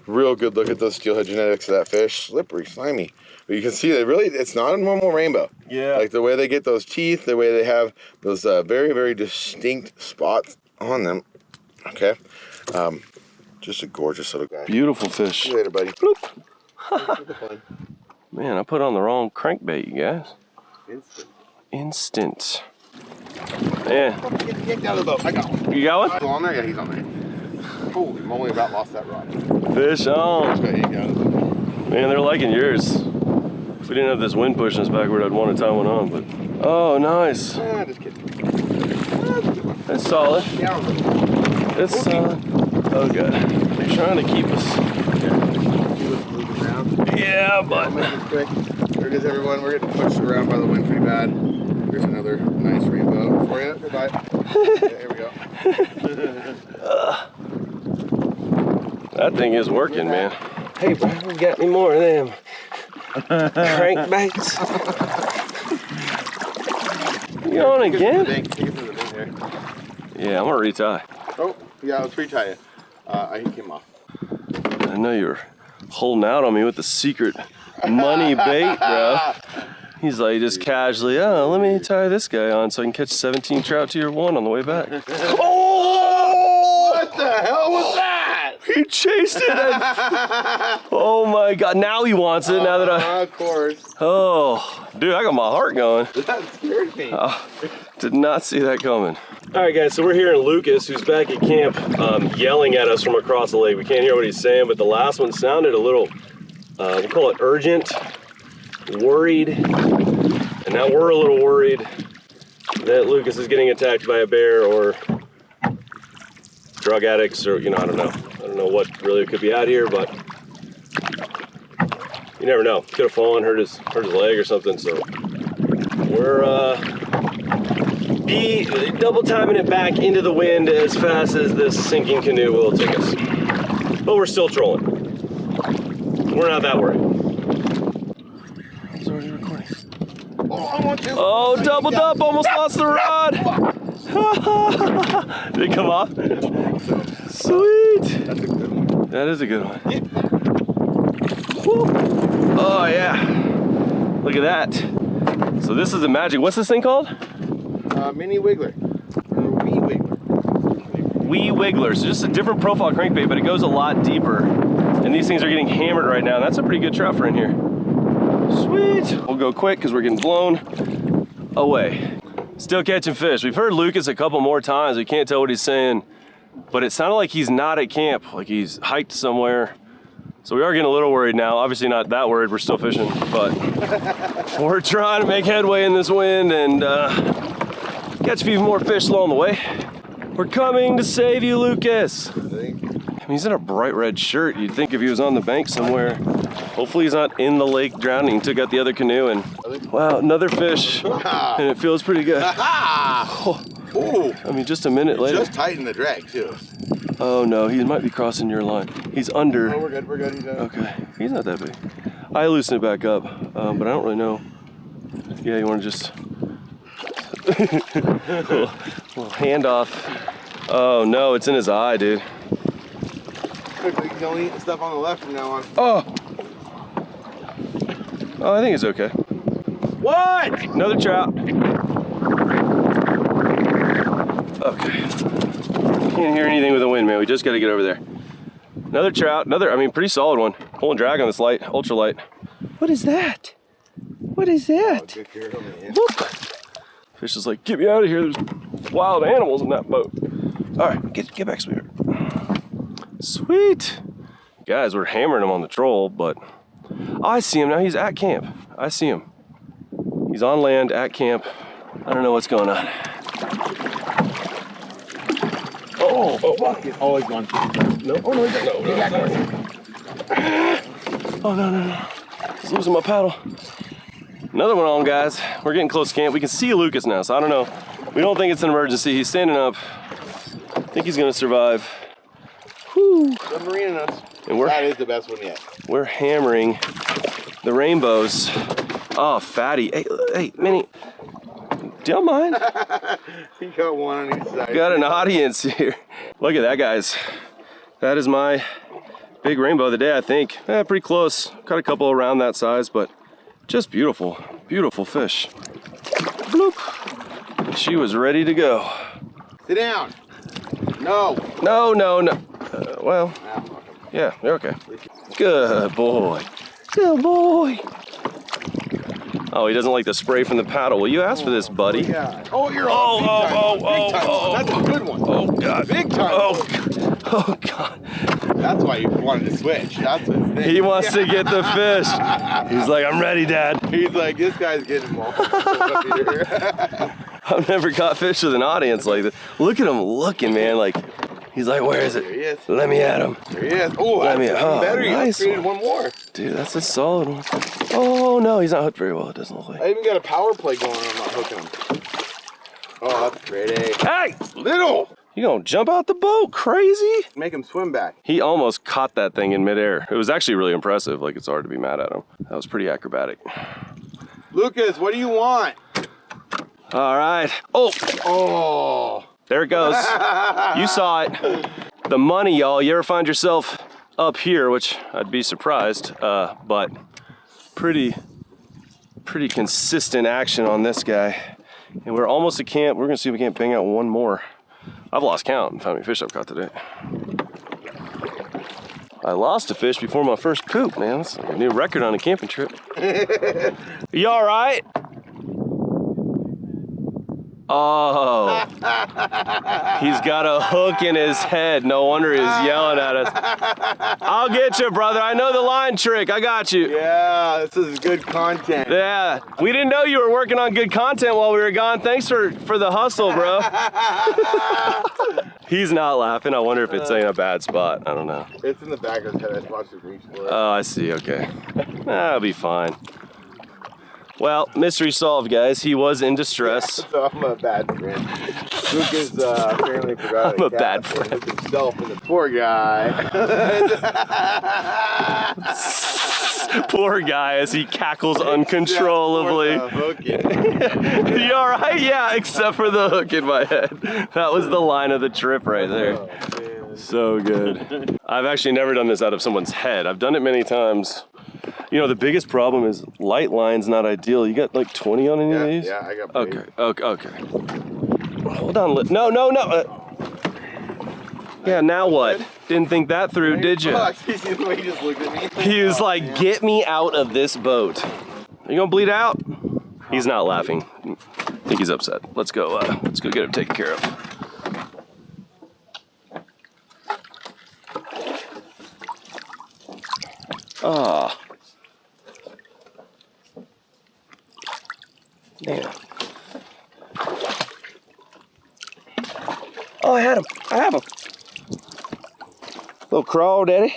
Real good look at those steelhead genetics of that fish. Slippery, slimy. But you can see that really, it's not a normal rainbow. Yeah. Like the way they get those teeth, the way they have those very, very distinct spots on them. Okay. Just a gorgeous little guy. Beautiful fish. See you later, buddy. Bloop. Man, I put on the wrong crankbait, you guys. Instant. Yeah. Get kicked out of the boat. I got one. You got one? Still on there? Yeah, he's on there. Holy moly, about lost that rod. Fish on. Okay, you got it. Man, they're liking yours. If we didn't have this wind pushing us backward, I'd want to tie one on, but. Oh, nice. Just kidding. That's solid. Down. It's solid. Oh, God. They're trying to keep us. Moving around. Yeah, I'll but. make this quick. There it is, everyone. We're getting pushed around by the wind pretty bad. Here's another nice rainbow for you. Goodbye. Yeah, here we go. That thing is working, man. Hey, bro, we got any more of them crankbaits? You on again? Take it from the bank here. Yeah, I'm gonna retie. Oh, yeah, let's retie it. He came off. I know you're holding out on me with the secret money bait, bro. He's like just casually, oh, let me tie this guy on so I can catch 17 trout to your 1 on the way back. Oh! What the hell was that? He chased it. Oh my God! Now he wants it. Now that Of course. oh, dude, I got my heart going. That scared me. Did not see that coming. All right, guys, so we're here in Lucas, who's back at camp, yelling at us from across the lake. We can't hear what he's saying, but the last one sounded a little, we call it urgent, worried, and now we're a little worried that Lucas is getting attacked by a bear or drug addicts, or, you know, I don't know what really could be out here, but you never know. Could have fallen, hurt his leg or something, so we're, be double timing it back into the wind as fast as this sinking canoe will take us. But we're still trolling. We're not that worried. It's already recording. Oh, I want to. Oh, doubled up, almost lost the rod. Did it come off? Sweet. That's a good one. That is a good one. Woo. Oh yeah. Look at that. So this is the magic. What's this thing called? Mini wiggler. Or wee wiggler. Wee wiggler. So just a different profile crankbait, but it goes a lot deeper. And these things are getting hammered right now. That's a pretty good trout for in here. Sweet. We'll go quick because we're getting blown away. Still catching fish. We've heard Lucas a couple more times. We can't tell what he's saying, but it sounded like he's not at camp, like he's hiked somewhere. So we are getting a little worried now. Obviously not that worried, we're still fishing, but we're trying to make headway in this wind and catch a few more fish along the way. We're coming to save you, Lucas. I mean, he's in a bright red shirt. You'd think if he was on the bank somewhere. Hopefully he's not in the lake drowning. He took out the other canoe and, wow, another fish. And it feels pretty good. Oh, I mean, just a minute later. Just tighten the drag too. Oh no, he might be crossing your line. He's under. Oh, we're good, he's good. Okay, he's not that big. I loosen it back up, but I don't really know. Yeah, you want to just little hand off. Oh no, it's in his eye, dude. He's only eating stuff on the left from now on. Oh, I think it's okay. What? Another trout. Okay. Can't hear anything with the wind, man. We just got to get over there. Another trout. I mean, pretty solid one. Pulling drag on this light, ultralight. What is that? What is that? Look. Fish is like, get me out of here. There's wild animals in that boat. All right, get back, sweetheart. Sweet. Guys, we're hammering him on the troll, but oh, I see him now. He's at camp. I see him. He's on land at camp. I don't know what's going on. Oh, Oh, he's gone. no. Oh, no, Oh, no. He's losing my paddle. Another one on, guys. We're getting close to camp. We can see Lucas now, so I don't know. We don't think it's an emergency. He's standing up. I think he's gonna survive. Whew. Submarine nuts. And That is the best one yet. we're hammering the rainbows. Oh, fatty. Hey, Minnie. Do y'all mind? He got one on each side. Got an audience here. Look at that, guys. That is my big rainbow of the day, I think. Pretty close. Caught a couple around that size, but just beautiful. Beautiful fish. Bloop. She was ready to go. Sit down. No. No. Well, yeah, you're okay. Good boy. Good boy. Oh, he doesn't like the spray from the paddle. Well, you asked for this, buddy. Yeah. Oh, you're Oh. That's a good one. Oh, God. Big time. Oh, God. That's why you wanted to switch. That's his thing. He wants to get the fish. He's like, I'm ready, Dad. He's like, this guy's getting involved. I've never caught fish with an audience like this. Look at him looking, man. Like, he's like, where is it? There he is. Let me at him. There he is. Oh, that's even better. Nice You created one more. Dude, that's a solid one. Oh, no, he's not hooked very well. It doesn't look like. I even got a power play going on. I'm not hooking him. Oh, that's great. Hey! Little. You gonna jump out the boat? Crazy? Make him swim back. He almost caught that thing in midair. It was actually really impressive. Like, it's hard to be mad at him. That was pretty acrobatic. Lucas, what do you want? All right. Oh, there it goes. You saw it. The money, y'all. You ever find yourself up here, which I'd be surprised, but pretty consistent action on this guy. And we're almost at camp. We're gonna see if we can't bang out one more. I've lost count of how many fish I've caught today. I lost a fish before my first poop, man. That's like a new record on a camping trip. You all right? Oh, he's got a hook in his head. No wonder he's yelling at us. I'll get you, brother. I know the line trick. I got you. Yeah, this is good content. Yeah, we didn't know you were working on good content while we were gone. Thanks for the hustle, bro. He's not laughing. I wonder if it's in a bad spot. I don't know. It's in the back of his head. I watched it reach for it. Oh, I see. Okay. That'll be fine. Well, mystery solved, guys. He was in distress. So I'm a bad friend. Lucas apparently forgot. I'm a bad friend. Himself and the poor guy. Poor guy as he cackles uncontrollably. You all right? Yeah, except for the hook in my head. That was the line of the trip right there. So good. I've actually never done this out of someone's head. I've done it many times. You know, the biggest problem is light line's not ideal. You got like 20 on any of these? Yeah, I got Okay. Hold on. No. Yeah, now what? Didn't think that through, did you? He was like, get me out of this boat. Are you gonna bleed out? He's not laughing. I think he's upset. Let's go get him taken care of. Ah. Yeah. Oh, I had him. I have him. Little crawdaddy.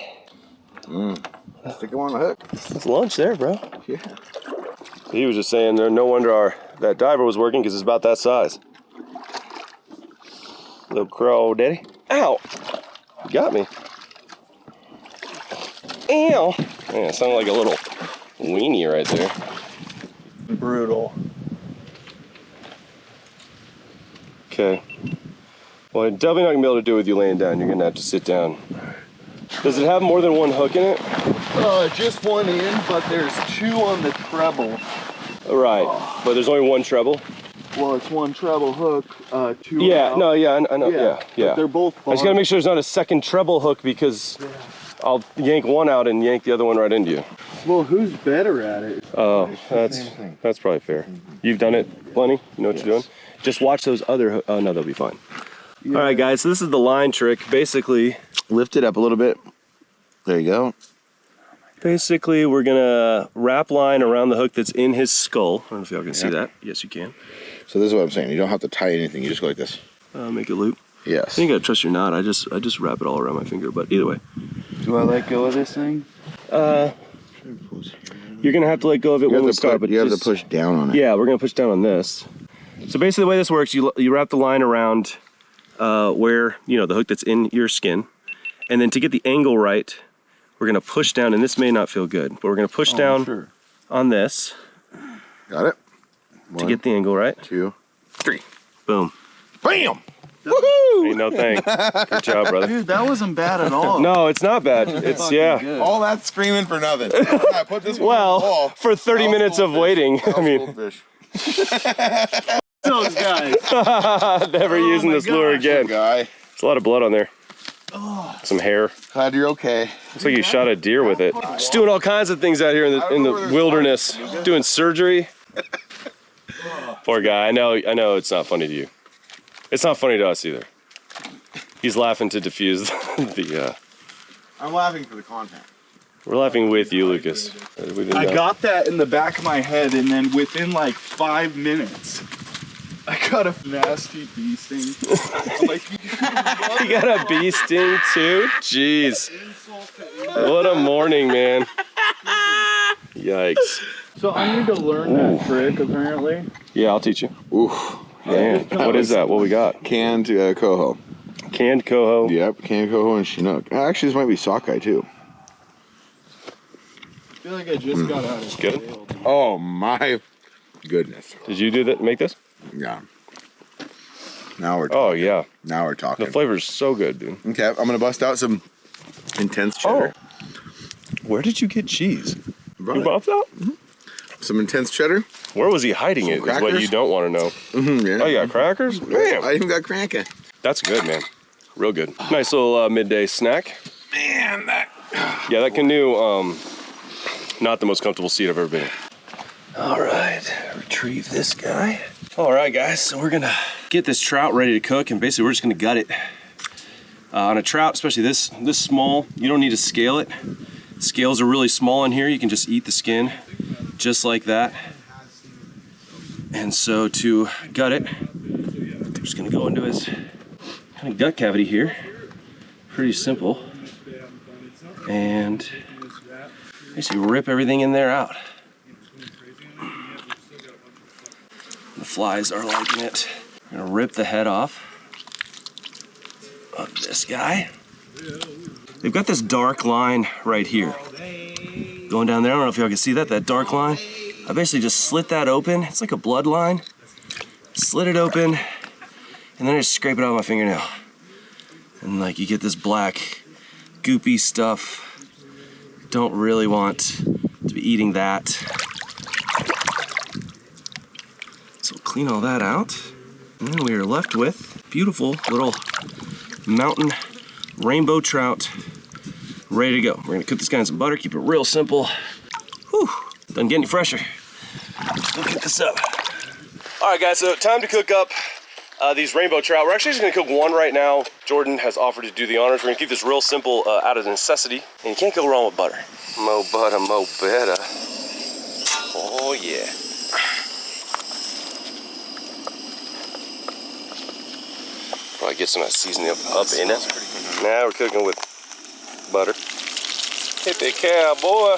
Stick him on the hook. That's lunch there, bro. Yeah. He was just saying there. No wonder that diver was working because it's about that size. Little crawdaddy. Ow! You got me. Ow! Yeah, it sounded like a little weenie right there. Brutal. Okay. Well, I'm definitely not gonna be able to do it with you laying down. You're gonna have to sit down. Does it have more than one hook in it? Just one in, but there's two on the treble. Right, but there's only one treble. Well, it's one treble hook, two. Yeah, out. no, yeah, I know, yeah. But they're both. I just gotta make sure there's not a second treble hook because I'll yank one out and yank the other one right into you. Well, who's better at it? Oh, that's probably fair. You've done it plenty. You know what you're doing. Just watch those other. Oh no, they'll be fine. Yeah. All right, guys. So this is the line trick. Basically, Lift it up a little bit. There you go. Basically, we're gonna wrap line around the hook that's in his skull. I don't know if y'all can see that. Yes, you can. So this is what I'm saying. You don't have to tie anything. You just go like this. Make it loop. Yes. I think I gotta trust your knot. I just wrap it all around my finger. But either way. Do I let go of this thing? You're gonna have to let go of it when we start. But you have to push down on it. Yeah, we're gonna push down on this. So basically, the way this works, you wrap the line around where the hook that's in your skin, and then to get the angle right, we're gonna push down. And this may not feel good, but we're gonna push down on this. Got it. To get the angle right. 2, 3. Boom. Bam! Woohoo! Ain't no thing. Good job, brother. Dude, that wasn't bad at all. No, it's not bad. It's Good. All that screaming for nothing. I put this one on the wall. For 30 minutes of waiting. I mean, Those guys. never using this lure again. Guy. There's a lot of blood on there. Some hair. Glad you're okay. Looks like you shot a deer with it. Just doing all kinds of things out here in the wilderness. Doing surgery. Poor guy. I know it's not funny to you. It's not funny to us either. He's laughing to diffuse the. I'm laughing for the content. We're laughing with you, Lucas. I got that in the back of my head, and then within like 5 minutes, I got a nasty bee sting. I'm like, you got a bee sting too? Jeez. What a morning, man. Yikes. So I need to learn that trick, apparently. Yeah, I'll teach you. Oof. Man, what is that? What we got? Canned coho. Canned coho. Yep, canned coho and Chinook. Actually, this might be sockeye too. I feel like I just got out of Good. jail. Oh my goodness. Did you do that? Make this? Yeah. Now we're talking. Oh yeah. Now we're talking. The flavor's so good, dude. Okay, I'm gonna bust out some intense cheddar. Where did you get cheese? Brought You it. bought that? Some intense cheddar. Where was he hiding it? Is what crackers? you don't want to know. Yeah. Oh, you got crackers? Man, I even got cracker. that's good, man. Real good. Nice little midday snack. Man, that. Yeah, that canoe, not the most comfortable seat I've ever been in. All right, retrieve this guy. All right, guys, so we're gonna get this trout ready to cook, and basically we're just gonna gut it. On a trout, especially this small, you don't need to scale it. Scales are really small in here. You can just eat the skin, just like that. And so to gut it, I'm just gonna go into his kind of gut cavity here. Pretty simple. And basically rip everything in there out. flies are liking it. I'm gonna rip the head off of this guy. They've got this dark line right here. Going down there, I don't know if y'all can see that dark line. I basically just slit that open. It's like a blood line. Slit it open, and then I just scrape it out with my fingernail. And like you get this black, goopy stuff. Don't really want to be eating that. So clean all that out. And then we are left with beautiful little mountain rainbow trout ready to go. We're gonna cook this guy in some butter, keep it real simple. Whew, doesn't get any fresher. Let's go cook this up. All right guys, so time to cook up these rainbow trout. We're actually just gonna cook one right now. Jordan has offered to do the honors. We're gonna keep this real simple out of necessity. And you can't go wrong with butter. Mo butter, mo better. Oh yeah. Probably get some of that seasoning up in it. Now we're cooking with butter. Hippie cowboy.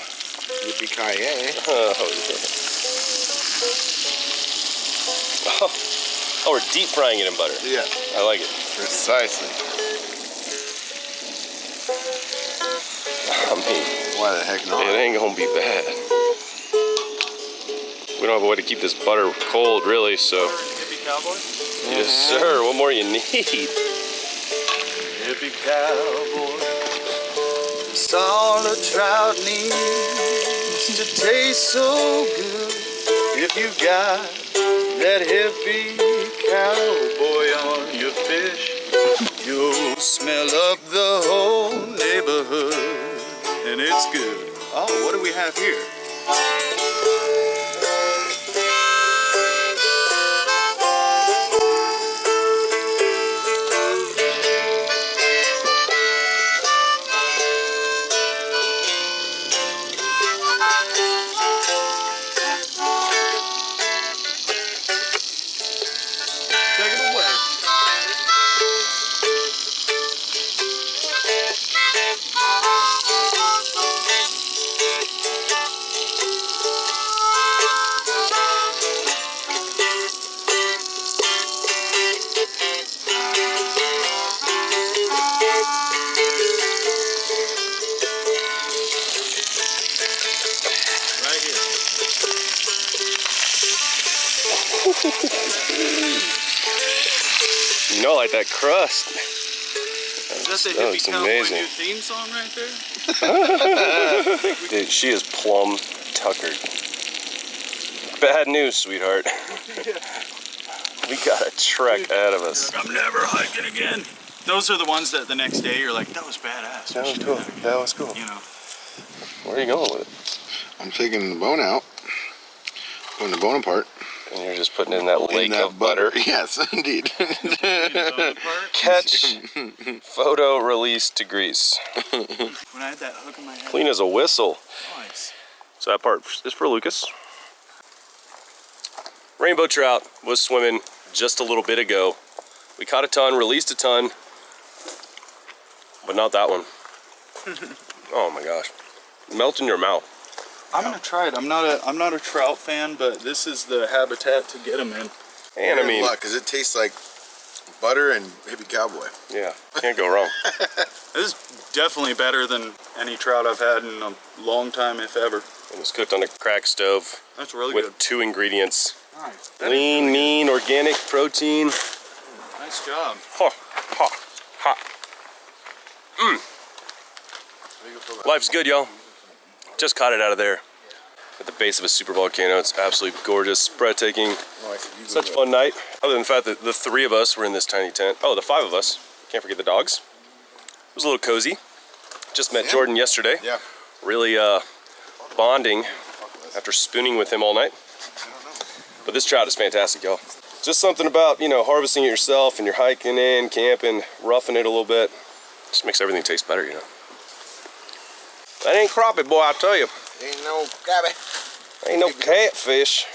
Yippee-ki-yay. Oh yeah. Oh, we're deep frying it in butter. Yeah. I like it. Precisely. I mean, Why the heck not? it ain't gonna be bad. We don't have a way to keep this butter cold, really, so. Hippie cowboy? Yes, sir. What more you need? Hippie cowboy. It's all a trout needs to taste so good. If you got that hippie cowboy on your fish, you'll smell up the whole neighborhood, and it's good. Oh, what do we have here? Take it away. Right here. You know, like that crust. Is that the That hippie looks cowboy amazing. new theme song right there? Dude, she is plumb tuckered. Bad news, sweetheart. We got a trek ahead of us. I'm never hiking again. Those are the ones that the next day you're like, that was badass. That We was should do cool. that. That was cool. You know. Where are you going with it? I'm taking the bone out, putting the bone apart. And you're just putting it in that lake in that of butter. Yes, indeed. Catch, photo, release to grease. When I had that hook in my head. Clean as a whistle. Nice. So that part is for Lucas. Rainbow trout was swimming just a little bit ago. We caught a ton, released a ton, but not that one. Oh my gosh. Melt in your mouth. I'm gonna try it. I'm not a trout fan, but this is the habitat to get them in. And I mean, because it tastes like butter and hippie cowboy. yeah, can't go wrong. This is definitely better than any trout I've had in a long time, if ever. It was cooked on a crack stove That's really with good. 2 ingredients. Nice. Lean, mean, organic protein. Nice job. Ha, ha, ha. Life's good, y'all. Just caught it out of there. At the base of a super volcano. It's absolutely gorgeous, breathtaking. Such a fun night. Other than the fact that the 3 of us were in this tiny tent. Oh, the 5 of us. Can't forget the dogs. It was a little cozy. Just met Jordan yesterday. Yeah. Really bonding after spooning with him all night. But this trout is fantastic, y'all. Just something about, you know, harvesting it yourself and you're hiking in, camping, roughing it a little bit. Just makes everything taste better, you know. That ain't crappie, boy, I tell you. Ain't no crabby. Ain't no catfish.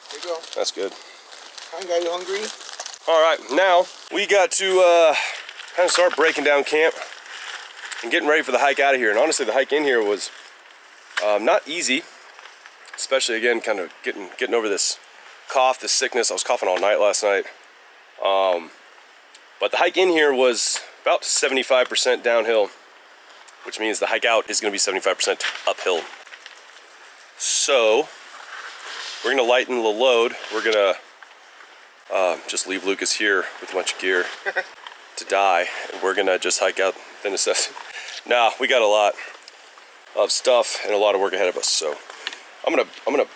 There you go. That's good. Hi, guy, you hungry? All right, now we got to kind of start breaking down camp and getting ready for the hike out of here. And honestly, the hike in here was not easy, especially again, kind of getting over this cough, this sickness. I was coughing all night last night. But the hike in here was about 75% downhill, which means the hike out is gonna be 75% uphill. So we're gonna lighten the load. We're gonna just leave Lucas here with a bunch of gear to die, and we're gonna just hike out the necessity. Nah, we got a lot of stuff and a lot of work ahead of us. So I'm gonna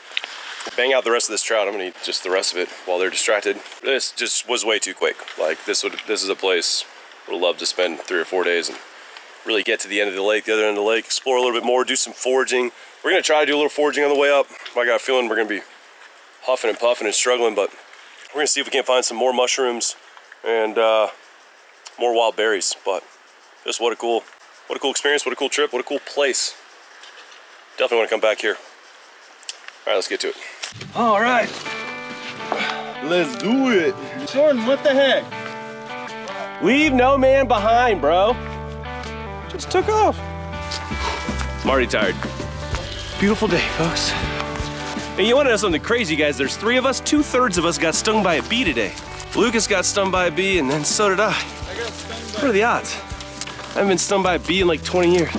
bang out the rest of this trout. I'm gonna eat just the rest of it while they're distracted. This just was way too quick. Like this is a place I would love to spend 3 or 4 days and really get to the end of the lake, the other end of the lake, explore a little bit more, do some foraging. We're gonna try to do a little foraging on the way up. I got a feeling we're gonna be huffing and puffing and struggling, but we're gonna see if we can't find some more mushrooms and more wild berries. But just what a cool experience, what a cool trip, what a cool place. Definitely want to come back here. All right, let's get to it. All right, let's do it. Jordan, what the heck? Leave no man behind, bro. Just took off. I'm already tired. Beautiful day, folks. And you want to know something crazy, guys? There's 3 of us. 2/3 of us got stung by a bee today. Lucas got stung by a bee, and then so did I. What are the odds? I haven't been stung by a bee in like 20 years.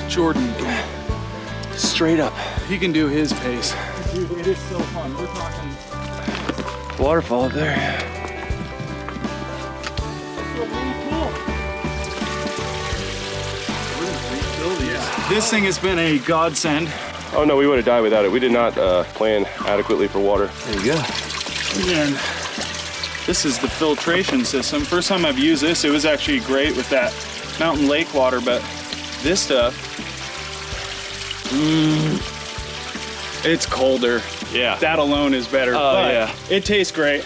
Jordan, Straight up. he can do his pace. Dude, it is so fun. We're talking. Waterfall up there. This thing has been a godsend. Oh no, we would have died without it. We did not plan adequately for water. There you go. And this is the filtration system. First time I've used this, it was actually great with that mountain lake water, but this stuff, it's colder. Yeah. That alone is better. But yeah. it tastes great.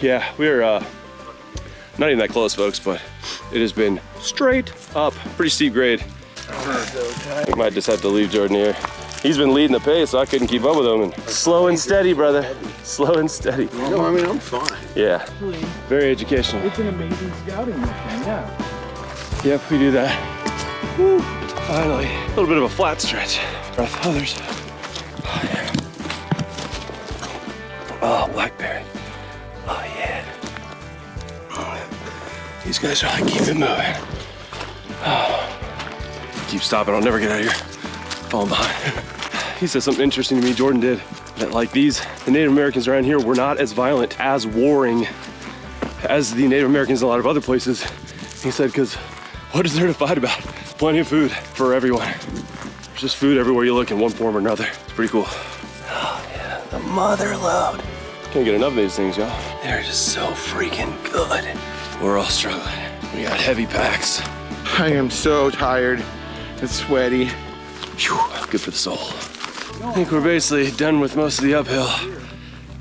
Yeah, we're not even that close, folks, but it has been straight up. Pretty steep grade. We might just have to leave Jordan here. He's been leading the pace, so I couldn't keep up with him. And slow and steady, brother. Slow and steady. No, I mean, I'm fine. Yeah, very educational. It's an amazing scouting mission, yeah. Yep, we do that. Woo, finally. A little bit of a flat stretch. Breath. Oh, there's. Oh, yeah. Oh, blackberry. Oh, yeah. These guys are like, keep it moving. Oh. Keep stopping, I'll never get out of here. Falling behind. He said something interesting to me, Jordan did, that like the Native Americans around here were not as violent, as warring as the Native Americans in a lot of other places. He said, because what is there to fight about? Plenty of food for everyone. There's just food everywhere you look in one form or another. It's pretty cool. Oh yeah, the mother load. Can't get enough of these things, y'all. They're just so freaking good. We're all struggling. We got heavy packs. I am so tired and sweaty. Whew, good for the soul. I think we're basically done with most of the uphill.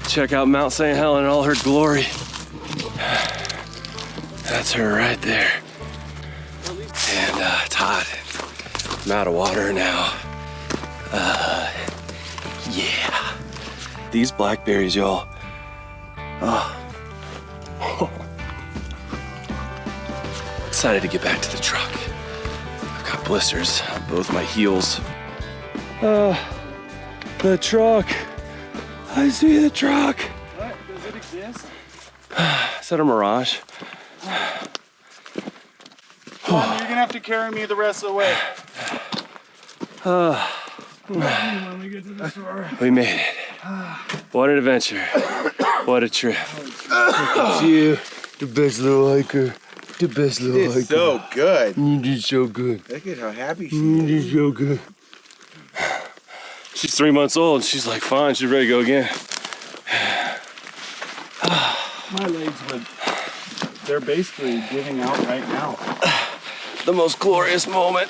Check out Mount St. Helen in all her glory. That's her right there. And it's hot. I'm out of water now. Yeah. These blackberries, y'all. Excited to get back to the truck. I've got blisters on both my heels. The truck. I see the truck. What? Does it exist? Is that a mirage? You're gonna have to carry me the rest of the way. When we get to the shore. We made it. What an adventure. What a trip. You, the best little hiker. The best little hiker. It's so good. You did so good. Look at how happy she You is. did so good. She's 3 months old and she's like, fine, she's ready to go again. My legs would, they're basically giving out right now. The most glorious moment.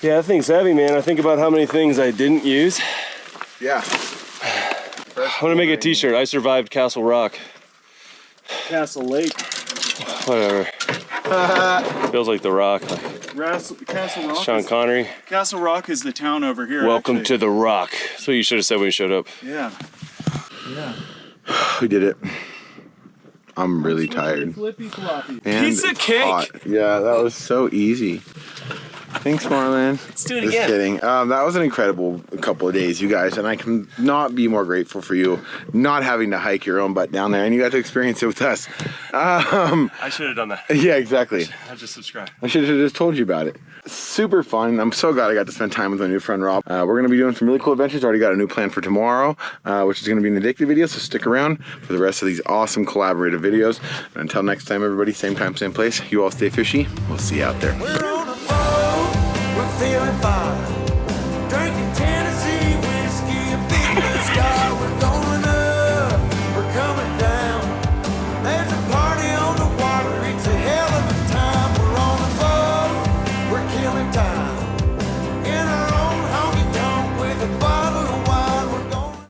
Yeah, that thing's heavy, man. I think about how many things I didn't use. Yeah. I'm gonna make a t-shirt. I survived Castle Rock. Castle Lake. Whatever. Feels like The Rock. Like Castle Rock. Sean Connery. Castle Rock is the town over here. Welcome actually. to The Rock. That's what you should have said when you showed up. Yeah. Yeah. We did it. I'm really tired. Flippy floppy. And Piece of it's cake. hot. Yeah, that was so easy. Thanks, Marlon. Let's do it Just again. kidding. That was an incredible couple of days, you guys, and I can not be more grateful for you not having to hike your own butt down there, and you got to experience it with us. I should have done that. Yeah, exactly. I just subscribed. I should have just told you about it. Super fun. I'm so glad I got to spend time with my new friend Rob. We're going to be doing some really cool adventures. Already got a new plan for tomorrow, which is going to be an addictive video, so stick around for the rest of these awesome collaborative videos. And until next time, everybody, same time, same place. You all stay fishy. We'll see you out there. We're on a boat, we're feeling fine, drinking